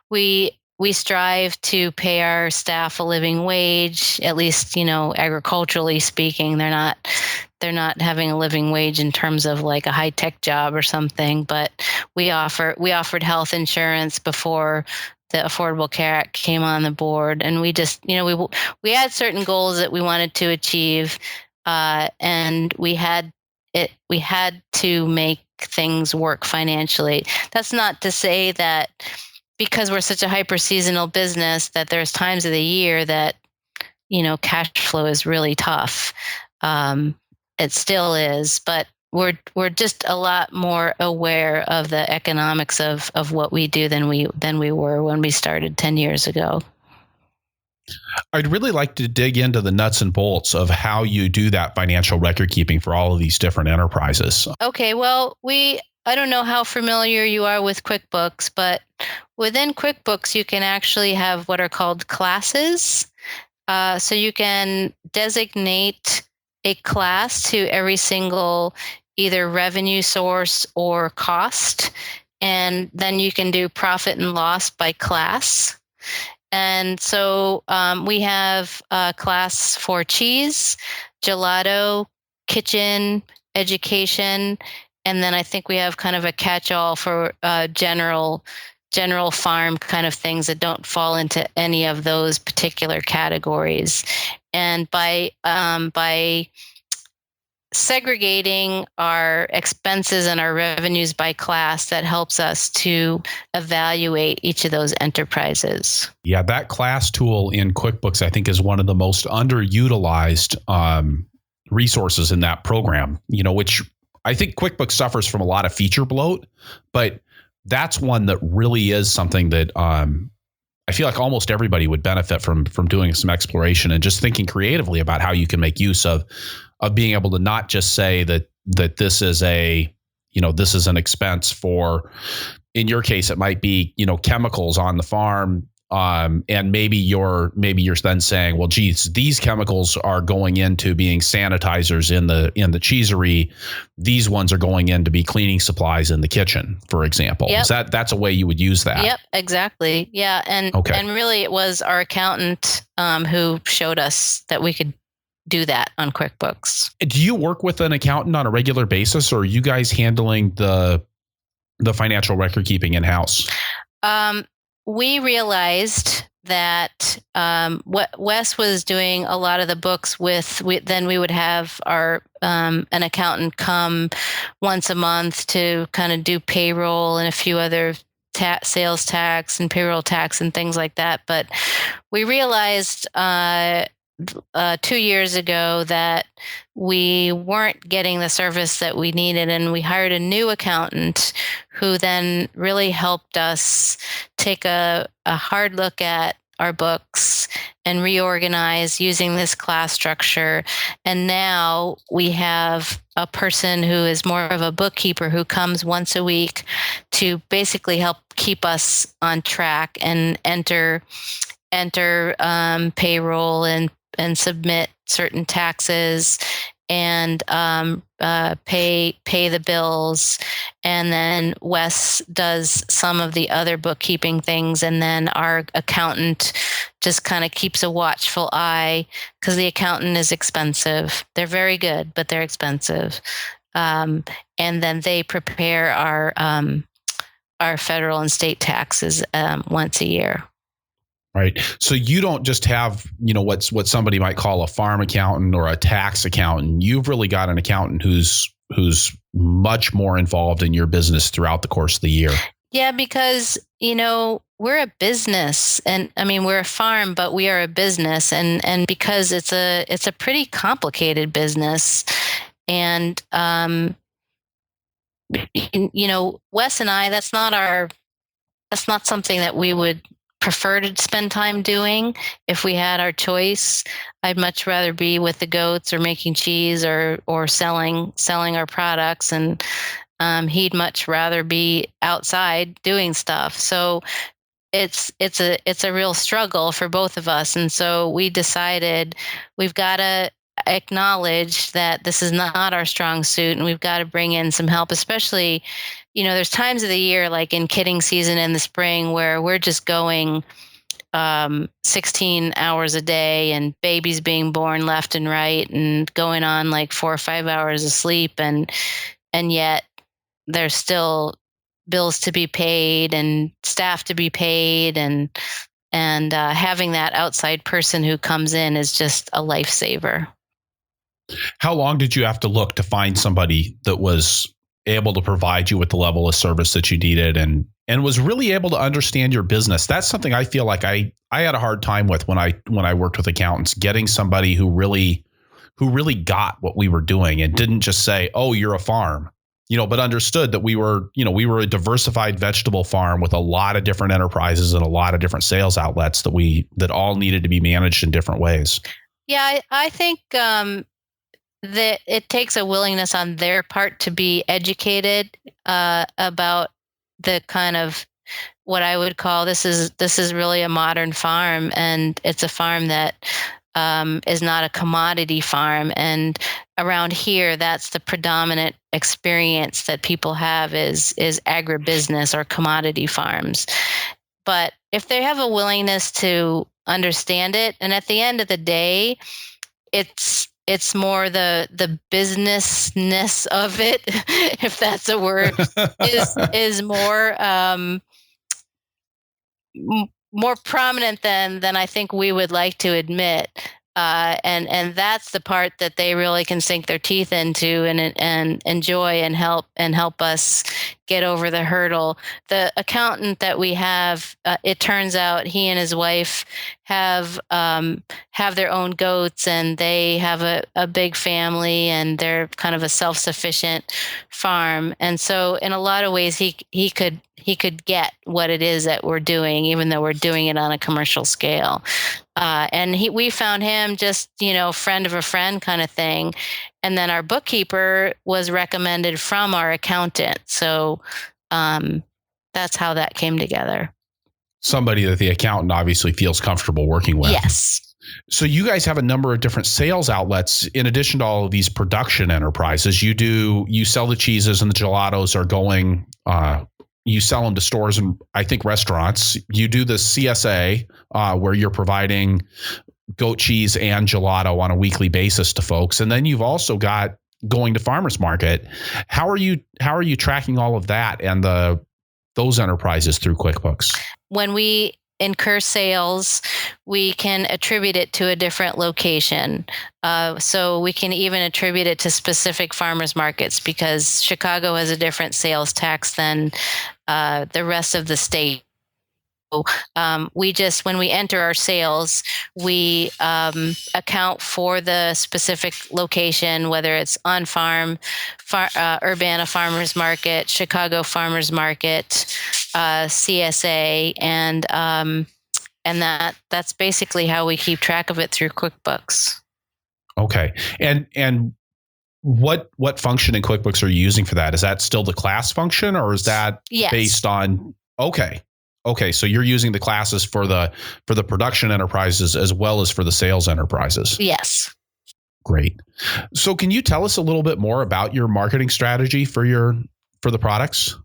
we strive to pay our staff a living wage, at least agriculturally speaking. They're not having a living wage in terms of like a high tech job or something, but we offered health insurance before the Affordable Care Act came on the board, and we just we had certain goals that we wanted to achieve, and we had to make things work financially. That's not to say that because we're such a hyper seasonal business that there's times of the year that cash flow is really tough. It still is, but we're just a lot more aware of the economics of what we do than we were when we started 10 years ago. I'd really like to dig into the nuts and bolts of how you do that financial record keeping for all of these different enterprises. Okay, well, I don't know how familiar you are with QuickBooks, but within QuickBooks, you can actually have what are called classes. So you can designate a class to every single either revenue source or cost, and then you can do profit and loss by class. And so we have a class for cheese, gelato, kitchen, education, and then I think we have kind of a catch-all for general farm kind of things that don't fall into any of those particular categories. And by segregating our expenses and our revenues by class, that helps us to evaluate each of those enterprises. Yeah, that class tool in QuickBooks, I think, is one of the most underutilized resources in that program, which I think QuickBooks suffers from a lot of feature bloat, but that's one that really is something that I feel like almost everybody would benefit from doing some exploration and just thinking creatively about how you can make use of being able to not just say that that this is this is an expense for, in your case, it might be, chemicals on the farm. And maybe you're then saying, well, geez, these chemicals are going into being sanitizers in the cheesery. These ones are going in to be cleaning supplies in the kitchen, for example. Yep. That's a way you would use that? Yep, exactly. Yeah. And really it was our accountant who showed us that we could do that on QuickBooks. Do you work with an accountant on a regular basis, or are you guys handling the financial record keeping in-house? We realized that Wes was doing a lot of the books then we would have our an accountant come once a month to kind of do payroll and a few other sales tax and payroll tax and things like that. But we realized 2 years ago that we weren't getting the service that we needed, and we hired a new accountant who then really helped us take a hard look at our books and reorganize using this class structure. And now we have a person who is more of a bookkeeper who comes once a week to basically help keep us on track and enter payroll and submit certain taxes and pay the bills. And then Wes does some of the other bookkeeping things. And then our accountant just kind of keeps a watchful eye, because the accountant is expensive. They're very good, but they're expensive. And then they prepare our federal and state taxes once a year. Right. So you don't just have, what somebody might call a farm accountant or a tax accountant. You've really got an accountant who's much more involved in your business throughout the course of the year. Yeah, because, we're a business, and I mean, we're a farm, but we are a business, and because it's a pretty complicated business. And, Wes and I, that's not something that we would prefer to spend time doing if we had our choice. I'd much rather be with the goats or making cheese or selling our products, and he'd much rather be outside doing stuff. So it's a real struggle for both of us. And so we decided we've got to acknowledge that this is not our strong suit, and we've got to bring in some help, especially, there's times of the year, like in kidding season in the spring, where we're just going 16 hours a day, and babies being born left and right, and going on like 4 or 5 hours of sleep. And yet there's still bills to be paid and staff to be paid. And having that outside person who comes in is just a lifesaver. How long did you have to look to find somebody that was able to provide you with the level of service that you needed and was really able to understand your business? That's something I feel like I had a hard time with when I worked with accountants, getting somebody who really got what we were doing and didn't just say, "Oh, you're a farm," but understood that we were a diversified vegetable farm with a lot of different enterprises and a lot of different sales outlets that all needed to be managed in different ways. Yeah, I think that it takes a willingness on their part to be educated about the kind of what I would call this is really a modern farm, and it's a farm that is not a commodity farm. And around here, that's the predominant experience that people have is agribusiness or commodity farms. But if they have a willingness to understand it, and at the end of the day, it's more the businessness of it, if that's a word, is more prominent than I think we would like to admit. And that's the part that they really can sink their teeth into and enjoy and help us get over the hurdle. The accountant that we have, it turns out he and his wife have their own goats, and they have a big family, and they're kind of a self-sufficient farm. And so in a lot of ways, he could get what it is that we're doing, even though we're doing it on a commercial scale. And we found him just, friend of a friend kind of thing. And then our bookkeeper was recommended from our accountant. So that's how that came together. Somebody that the accountant obviously feels comfortable working with. Yes. So you guys have a number of different sales outlets in addition to all of these production enterprises. You sell the cheeses, and the gelatos are going, you sell them to stores and I think restaurants. You do the CSA where you're providing goat cheese and gelato on a weekly basis to folks. And then you've also got going to farmers market. How are you tracking all of that and those enterprises through QuickBooks? When we incur sales, we can attribute it to a different location. So we can even attribute it to specific farmers markets because Chicago has a different sales tax than the rest of the state. When we enter our sales, we account for the specific location, whether it's on farm, Urbana Farmers Market, Chicago Farmers Market, CSA, and that's basically how we keep track of it through QuickBooks. Okay, and what function in QuickBooks are you using for that? Is that still the class function, or is that based on? Okay, so you're using the classes for the production enterprises as well as for the sales enterprises. Yes. Great. So can you tell us a little bit more about your marketing strategy for the products?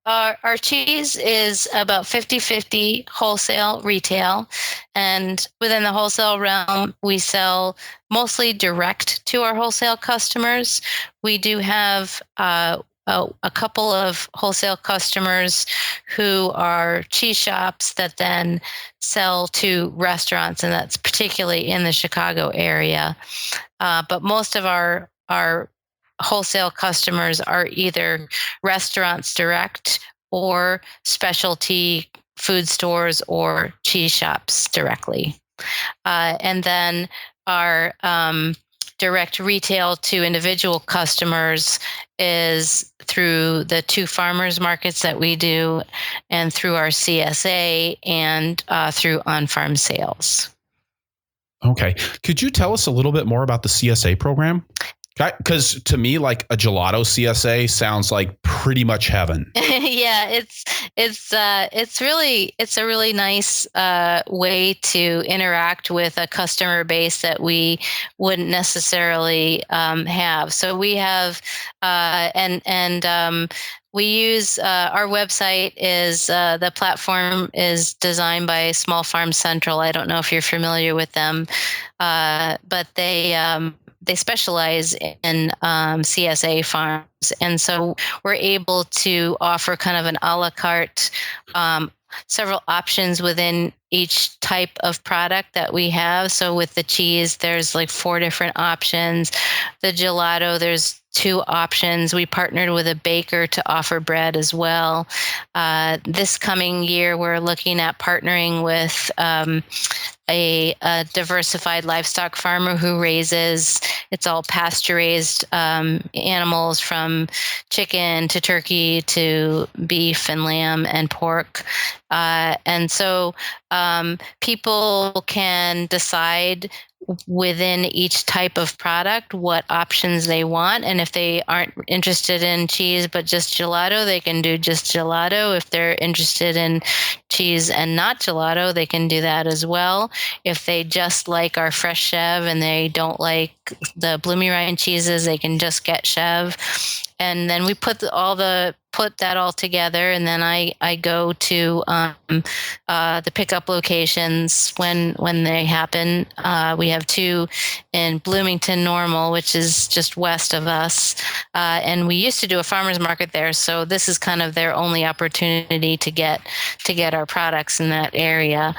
Our cheese is about 50-50 wholesale, retail. And within the wholesale realm, we sell mostly direct to our wholesale customers. We do have a couple of wholesale customers who are cheese shops that then sell to restaurants, and that's particularly in the Chicago area. But most of our wholesale customers are either restaurants direct or specialty food stores or cheese shops directly. And then our direct retail to individual customers is through the 2 farmers markets that we do and through our CSA and through on-farm sales. Okay. Could you tell us a little bit more about the CSA program? Because to me, like a gelato CSA sounds like pretty much heaven. Yeah, it's a really nice way to interact with a customer base that we wouldn't necessarily have. So we have we use our website is the platform is designed by Small Farm Central. I don't know if you're familiar with them, but they specialize in CSA farms. And so we're able to offer kind of an a la carte, several options within each type of product that we have. So with the cheese, there's like 4 different options. The gelato, there's 2 options. We partnered with a baker to offer bread as well. This coming year, we're looking at partnering with a diversified livestock farmer who raises, it's all pasture raised animals from chicken to turkey to beef and lamb and pork. And so people can decide within each type of product what options they want. And if they aren't interested in cheese but just gelato, they can do just gelato. If they're interested in cheese and not gelato, they can do that as well. If they just like our fresh chev and they don't like the bloomy rind cheeses, they can just get chev. And then we put that all together, and then I go to the pickup locations when they happen. We have 2 in Bloomington Normal, which is just west of us, and we used to do a farmers market there. So this is kind of their only opportunity to get our products in that area.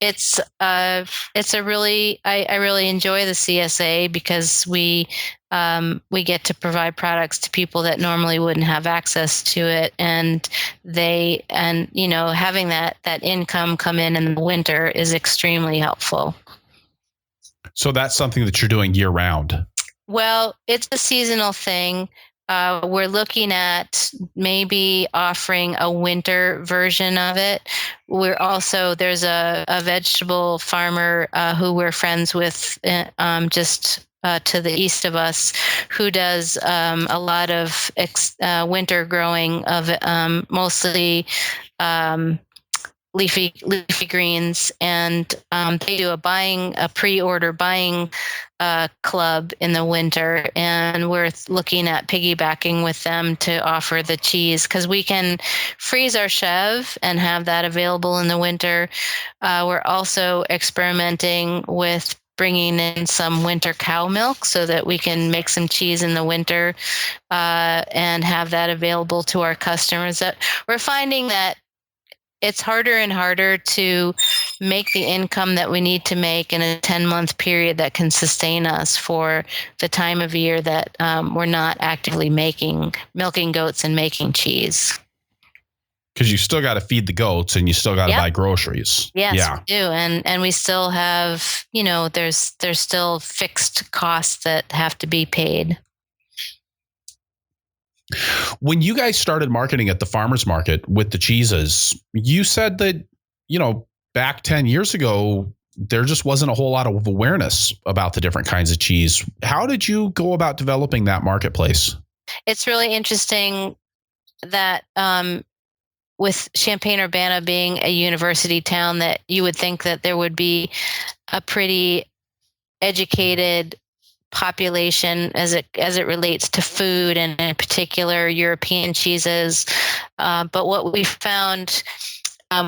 It's a really I really enjoy the CSA because we get to provide products to people that normally wouldn't have access to it, and having that income come in the winter is extremely helpful. So that's something that you're doing year round. Well, it's a seasonal thing. We're looking at maybe offering a winter version of it. There's a vegetable farmer who we're friends with just to the east of us, who does a lot of winter growing of mostly leafy greens, and they do a pre-order buying club in the winter, and we're looking at piggybacking with them to offer the cheese, because we can freeze our chev and have that available in the winter. We're also experimenting with bringing in some winter cow milk so that we can make some cheese in the winter and have that available to our customers. That we're finding that it's harder and harder to make the income that we need to make in a 10-month period that can sustain us for the time of year that we're not actively milking goats and making cheese. Because you still got to feed the goats and you still got to buy groceries. Yes, yeah. We do. And we still have, there's still fixed costs that have to be paid. When you guys started marketing at the farmers market with the cheeses, you said that, back 10 years ago, there just wasn't a whole lot of awareness about the different kinds of cheese. How did you go about developing that marketplace? It's really interesting that with Champaign-Urbana being a university town, that you would think that there would be a pretty educated population as it relates to food, and in particular European cheeses. But what we found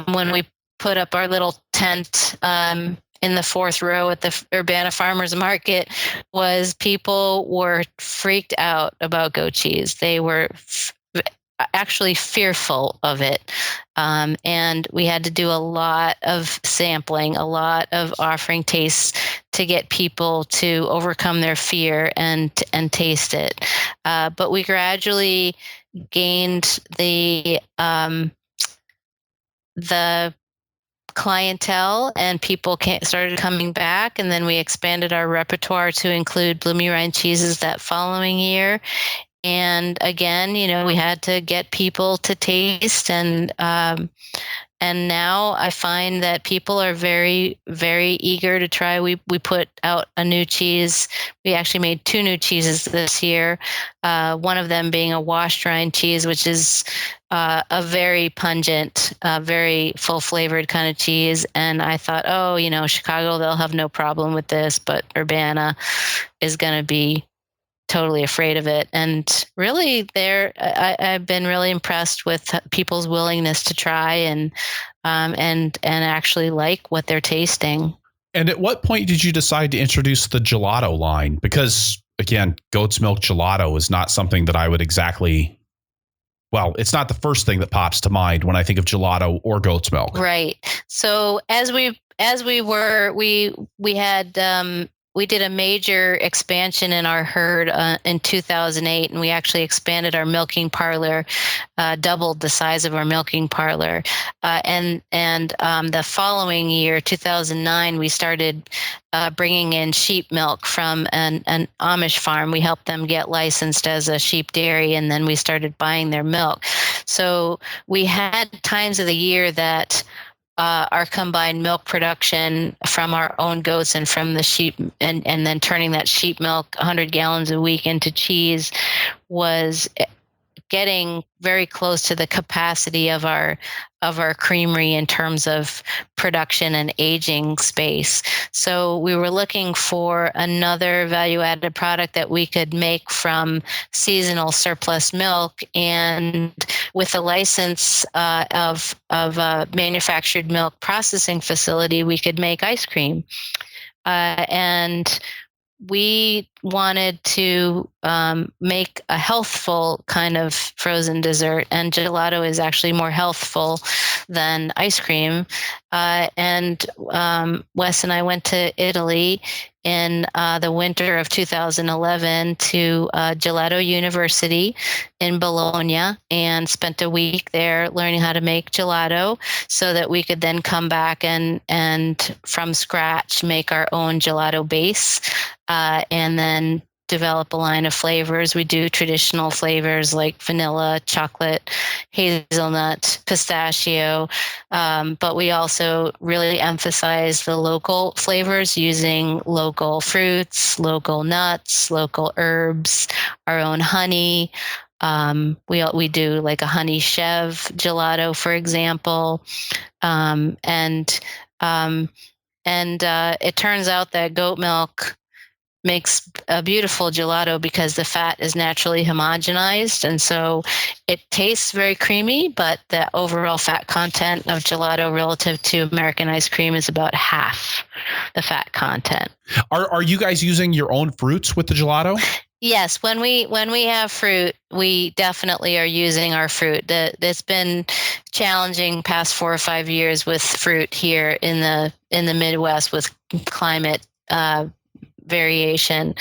when we put up our little tent in the fourth row at the Urbana Farmers Market was people were freaked out about goat cheese. They were actually fearful of it. And we had to do a lot of sampling, a lot of offering tastes to get people to overcome their fear and taste it. But we gradually gained the clientele, and people started coming back, and then we expanded our repertoire to include bloomy rind cheeses that following year. And again, we had to get people to taste, and now I find that people are very, very eager to try. We put out a new cheese. We actually made 2 new cheeses this year. One of them being a washed rind cheese, which is a very pungent, very full flavored kind of cheese. And I thought, Chicago, they'll have no problem with this, but Urbana is going to be totally afraid of it. And really, I've been really impressed with people's willingness to try and actually like what they're tasting. And at what point did you decide to introduce the gelato line? Because again, goat's milk gelato is not something that I would exactly. Well, it's not the first thing that pops to mind when I think of gelato or goat's milk. Right. So we did a major expansion in our herd in 2008, and we actually expanded our milking parlor, doubled the size of our milking parlor. And the following year, 2009, we started bringing in sheep milk from an Amish farm. We helped them get licensed as a sheep dairy, and then we started buying their milk. So we had times of the year that our combined milk production from our own goats and from the sheep, and then turning that sheep milk 100 gallons a week into cheese, was getting very close to the capacity of our creamery in terms of production and aging space. So we were looking for another value-added product that we could make from seasonal surplus milk, and with a license of a manufactured milk processing facility, we could make ice cream. And we wanted to make a healthful kind of frozen dessert, and gelato is actually more healthful than ice cream. And Wes and I went to Italy in the winter of 2011 to Gelato University in Bologna, and spent a week there learning how to make gelato so that we could then come back and from scratch make our own gelato base, and then develop a line of flavors. We do traditional flavors like vanilla, chocolate, hazelnut, pistachio, but we also really emphasize the local flavors using local fruits, local nuts, local herbs, our own honey. We do like a honey chev gelato, for example, and it turns out that goat milk makes a beautiful gelato because the fat is naturally homogenized, and so it tastes very creamy, but the overall fat content of gelato relative to American ice cream is about half the fat content. Are you guys using your own fruits with the gelato? Yes, when we have fruit, we definitely are using our fruit. It's been challenging past 4 or 5 years with fruit here in the Midwest with climate variation.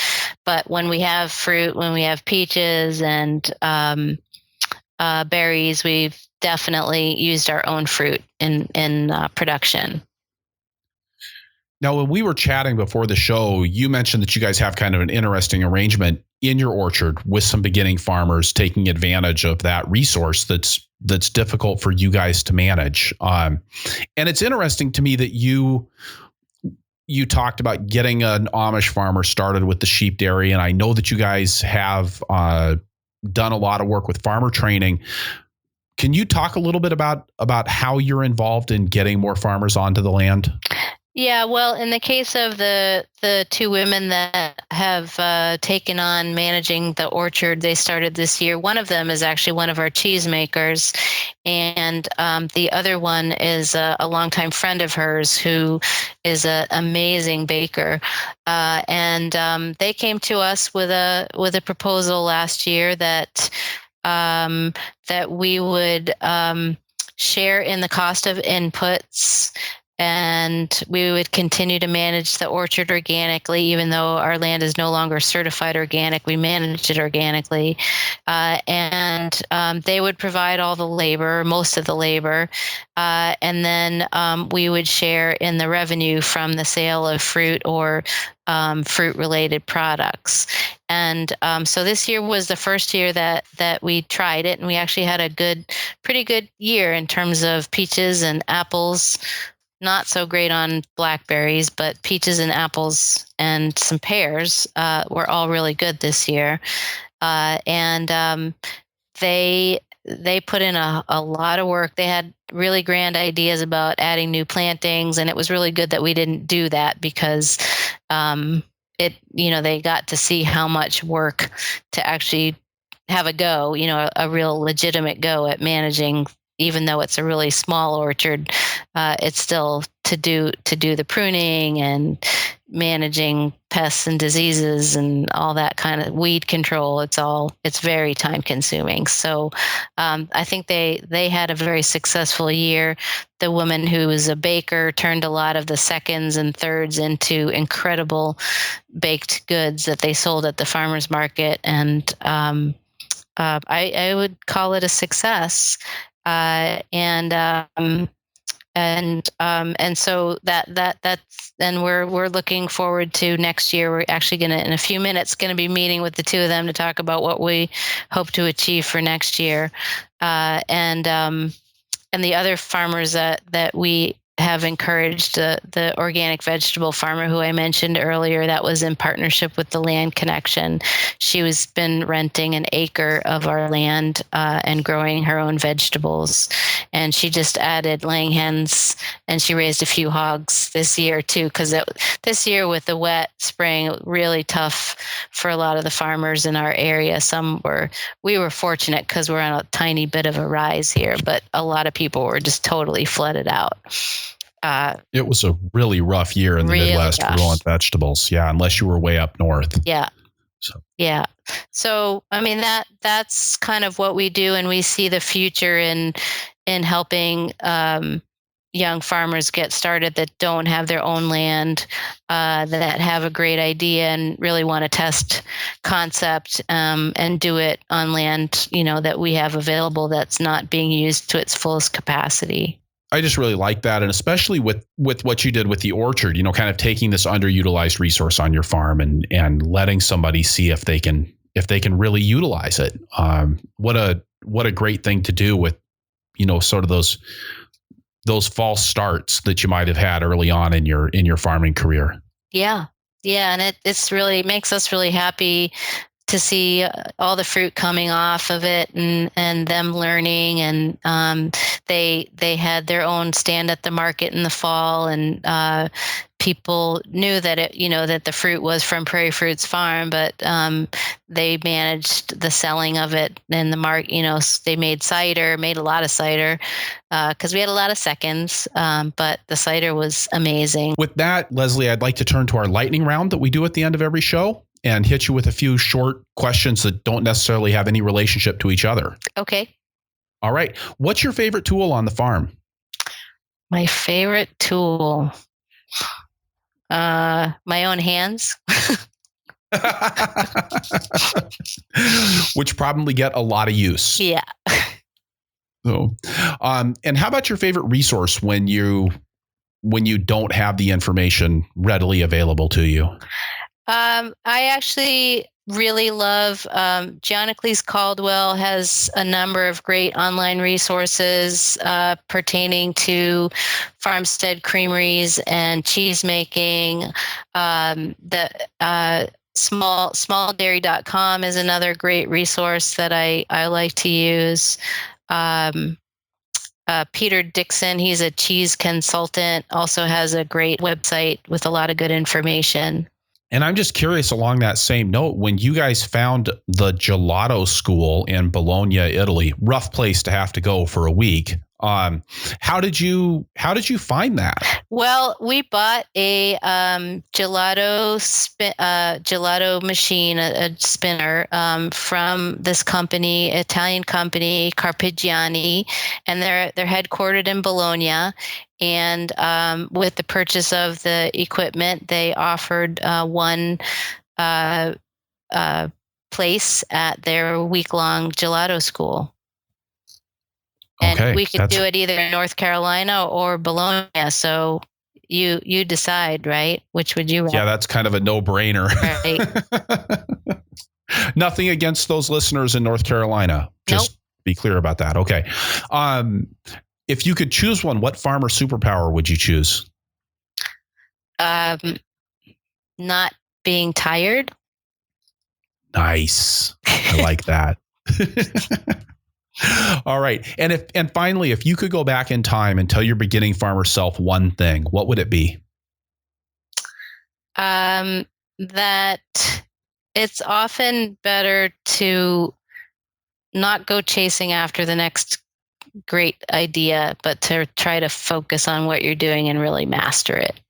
But when we have fruit, when we have peaches and berries, we've definitely used our own fruit in production. Now, when we were chatting before the show, you mentioned that you guys have kind of an interesting arrangement in your orchard with some beginning farmers taking advantage of that resource that's difficult for you guys to manage. And it's interesting to me that you talked about getting an Amish farmer started with the sheep dairy, and I know that you guys have done a lot of work with farmer training. Can you talk a little bit about how you're involved in getting more farmers onto the land? Yeah, well, in the case of the two women that have taken on managing the orchard, they started this year. One of them is actually one of our cheesemakers, and the other one is a longtime friend of hers who is an amazing baker. And they came to us with a proposal last year that we would share in the cost of inputs, and we would continue to manage the orchard organically. Even though our land is no longer certified organic, we manage it organically. And they would provide all the labor, most of the labor. And then we would share in the revenue from the sale of fruit or fruit-related products. And so this year was the first year that we tried it, and we actually had a pretty good year in terms of peaches and apples. Not so great on blackberries, but peaches and apples and some pears were all really good this year. And they put in a lot of work. They had really grand ideas about adding new plantings, and it was really good that we didn't do that because they got to see how much work to actually have a go, a real legitimate go at managing. Even though it's a really small orchard, it's still to do the pruning and managing pests and diseases and all that kind of weed control. It's very time consuming. So I think they had a very successful year. The woman who was a baker turned a lot of the seconds and thirds into incredible baked goods that they sold at the farmer's market. And I would call it a success. And so that's, and we're looking forward to next year. We're actually going to, in a few minutes, going to be meeting with the two of them to talk about what we hope to achieve for next year. And the other farmers that we have encouraged, the organic vegetable farmer who I mentioned earlier, that was in partnership with the Land Connection. She was been renting an acre of our land and growing her own vegetables. And she just added laying hens, and she raised a few hogs this year too, because this year with the wet spring, really tough for a lot of the farmers in our area. We were fortunate because we're on a tiny bit of a rise here, but a lot of people were just totally flooded out. It was a really rough year in the really Midwest for growing vegetables. Yeah, unless you were way up north. Yeah. Yeah. So, I mean, that's kind of what we do, and we see the future in helping young farmers get started that don't have their own land, that have a great idea and really want to test concept and do it on land, that we have available that's not being used to its fullest capacity. I just really like that. And especially with what you did with the orchard, kind of taking this underutilized resource on your farm and letting somebody see if they can really utilize it. What a great thing to do with, sort of those false starts that you might have had early on in your farming career. Yeah. Yeah. And it's really makes us really happy to see all the fruit coming off of it and them learning. And they had their own stand at the market in the fall, and people knew that that the fruit was from Prairie Fruits Farm, but they managed the selling of it in the market. They made a lot of cider, because we had a lot of seconds, but the cider was amazing. With that, Leslie, I'd like to turn to our lightning round that we do at the end of every show and hit you with a few short questions that don't necessarily have any relationship to each other. Okay. All right. What's your favorite tool on the farm? My favorite tool? My own hands. Which probably get a lot of use. Yeah. So, and how about your favorite resource when you don't have the information readily available to you? I actually really love Giannicles Caldwell has a number of great online resources pertaining to farmstead creameries and cheesemaking. Smalldairy.com is another great resource that I like to use. Peter Dixon, he's a cheese consultant, also has a great website with a lot of good information. And I'm just curious, along that same note, when you guys found the Gelato school in Bologna, Italy, rough place to have to go for a week. How did you find that? Well, we bought a gelato machine, a spinner, from this company, Italian company, Carpigiani, and they're headquartered in Bologna. And with the purchase of the equipment, they offered one place at their week-long gelato school. And we could do it either in North Carolina or Bologna. So you decide, right? Which would you rather? Yeah, that's kind of a no-brainer. Right. Nothing against those listeners in North Carolina. Just be clear about that. Okay. If you could choose one, what farmer superpower would you choose? Not being tired. Nice. I like that. All right. And finally, if you could go back in time and tell your beginning farmer self one thing, what would it be? That it's often better to not go chasing after the next great idea, but to try to focus on what you're doing and really master it.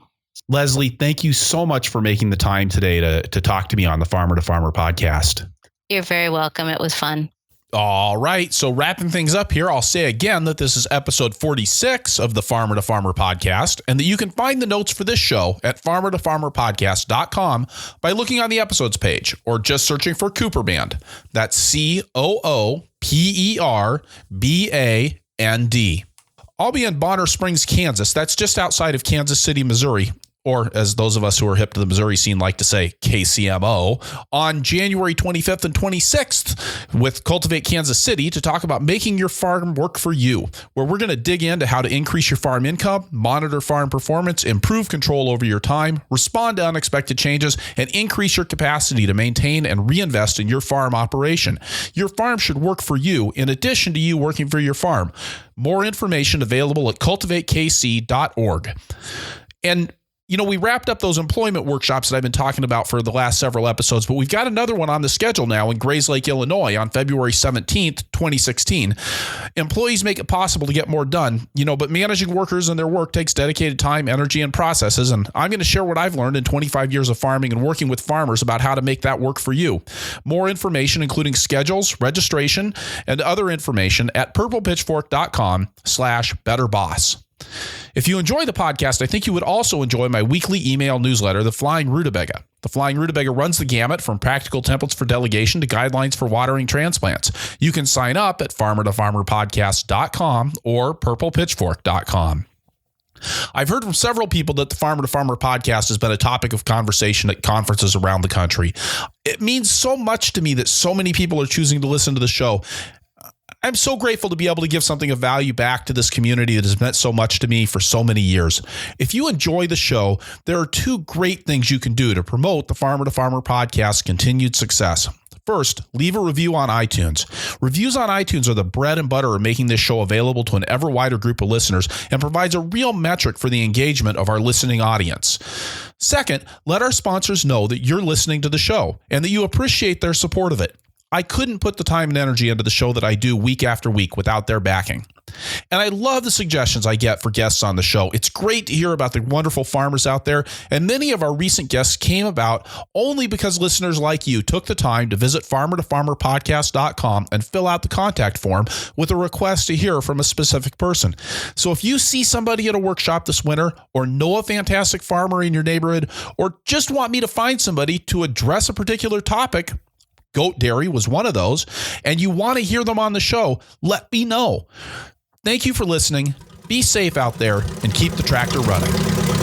Leslie, thank you so much for making the time today to talk to me on the Farmer to Farmer podcast. You're very welcome. It was fun. All right. So wrapping things up here, I'll say again that this is episode 46 of the Farmer to Farmer podcast, and that you can find the notes for this show at farmertofarmerpodcast.com by looking on the episodes page or just searching for Cooperband. That's COOPERBAND. I'll be in Bonner Springs, Kansas. That's just outside of Kansas City, Missouri, or as those of us who are hip to the Missouri scene like to say, KCMO, on January 25th and 26th with Cultivate Kansas City to talk about making your farm work for you, where we're going to dig into how to increase your farm income, monitor farm performance, improve control over your time, respond to unexpected changes, and increase your capacity to maintain and reinvest in your farm operation. Your farm should work for you in addition to you working for your farm. More information available at cultivatekc.org. And we wrapped up those employment workshops that I've been talking about for the last several episodes, but we've got another one on the schedule now in Grays Lake, Illinois on February 17th, 2016. Employees make it possible to get more done, but managing workers and their work takes dedicated time, energy, and processes. And I'm going to share what I've learned in 25 years of farming and working with farmers about how to make that work for you. More information, including schedules, registration, and other information at purplepitchfork.com/betterboss. If you enjoy the podcast, I think you would also enjoy my weekly email newsletter, The Flying Rutabaga. The Flying Rutabaga runs the gamut from practical templates for delegation to guidelines for watering transplants. You can sign up at farmertofarmerpodcast.com or purplepitchfork.com. I've heard from several people that the Farmer to Farmer podcast has been a topic of conversation at conferences around the country. It means so much to me that so many people are choosing to listen to the show. I'm so grateful to be able to give something of value back to this community that has meant so much to me for so many years. If you enjoy the show, there are two great things you can do to promote the Farmer to Farmer podcast's continued success. First, leave a review on iTunes. Reviews on iTunes are the bread and butter of making this show available to an ever wider group of listeners and provides a real metric for the engagement of our listening audience. Second, let our sponsors know that you're listening to the show and that you appreciate their support of it. I couldn't put the time and energy into the show that I do week after week without their backing. And I love the suggestions I get for guests on the show. It's great to hear about the wonderful farmers out there, and many of our recent guests came about only because listeners like you took the time to visit farmertofarmerpodcast.com and fill out the contact form with a request to hear from a specific person. So if you see somebody at a workshop this winter, or know a fantastic farmer in your neighborhood, or just want me to find somebody to address a particular topic, goat dairy was one of those, and you want to hear them on the show, let me know. Thank you for listening. Be safe out there and keep the tractor running.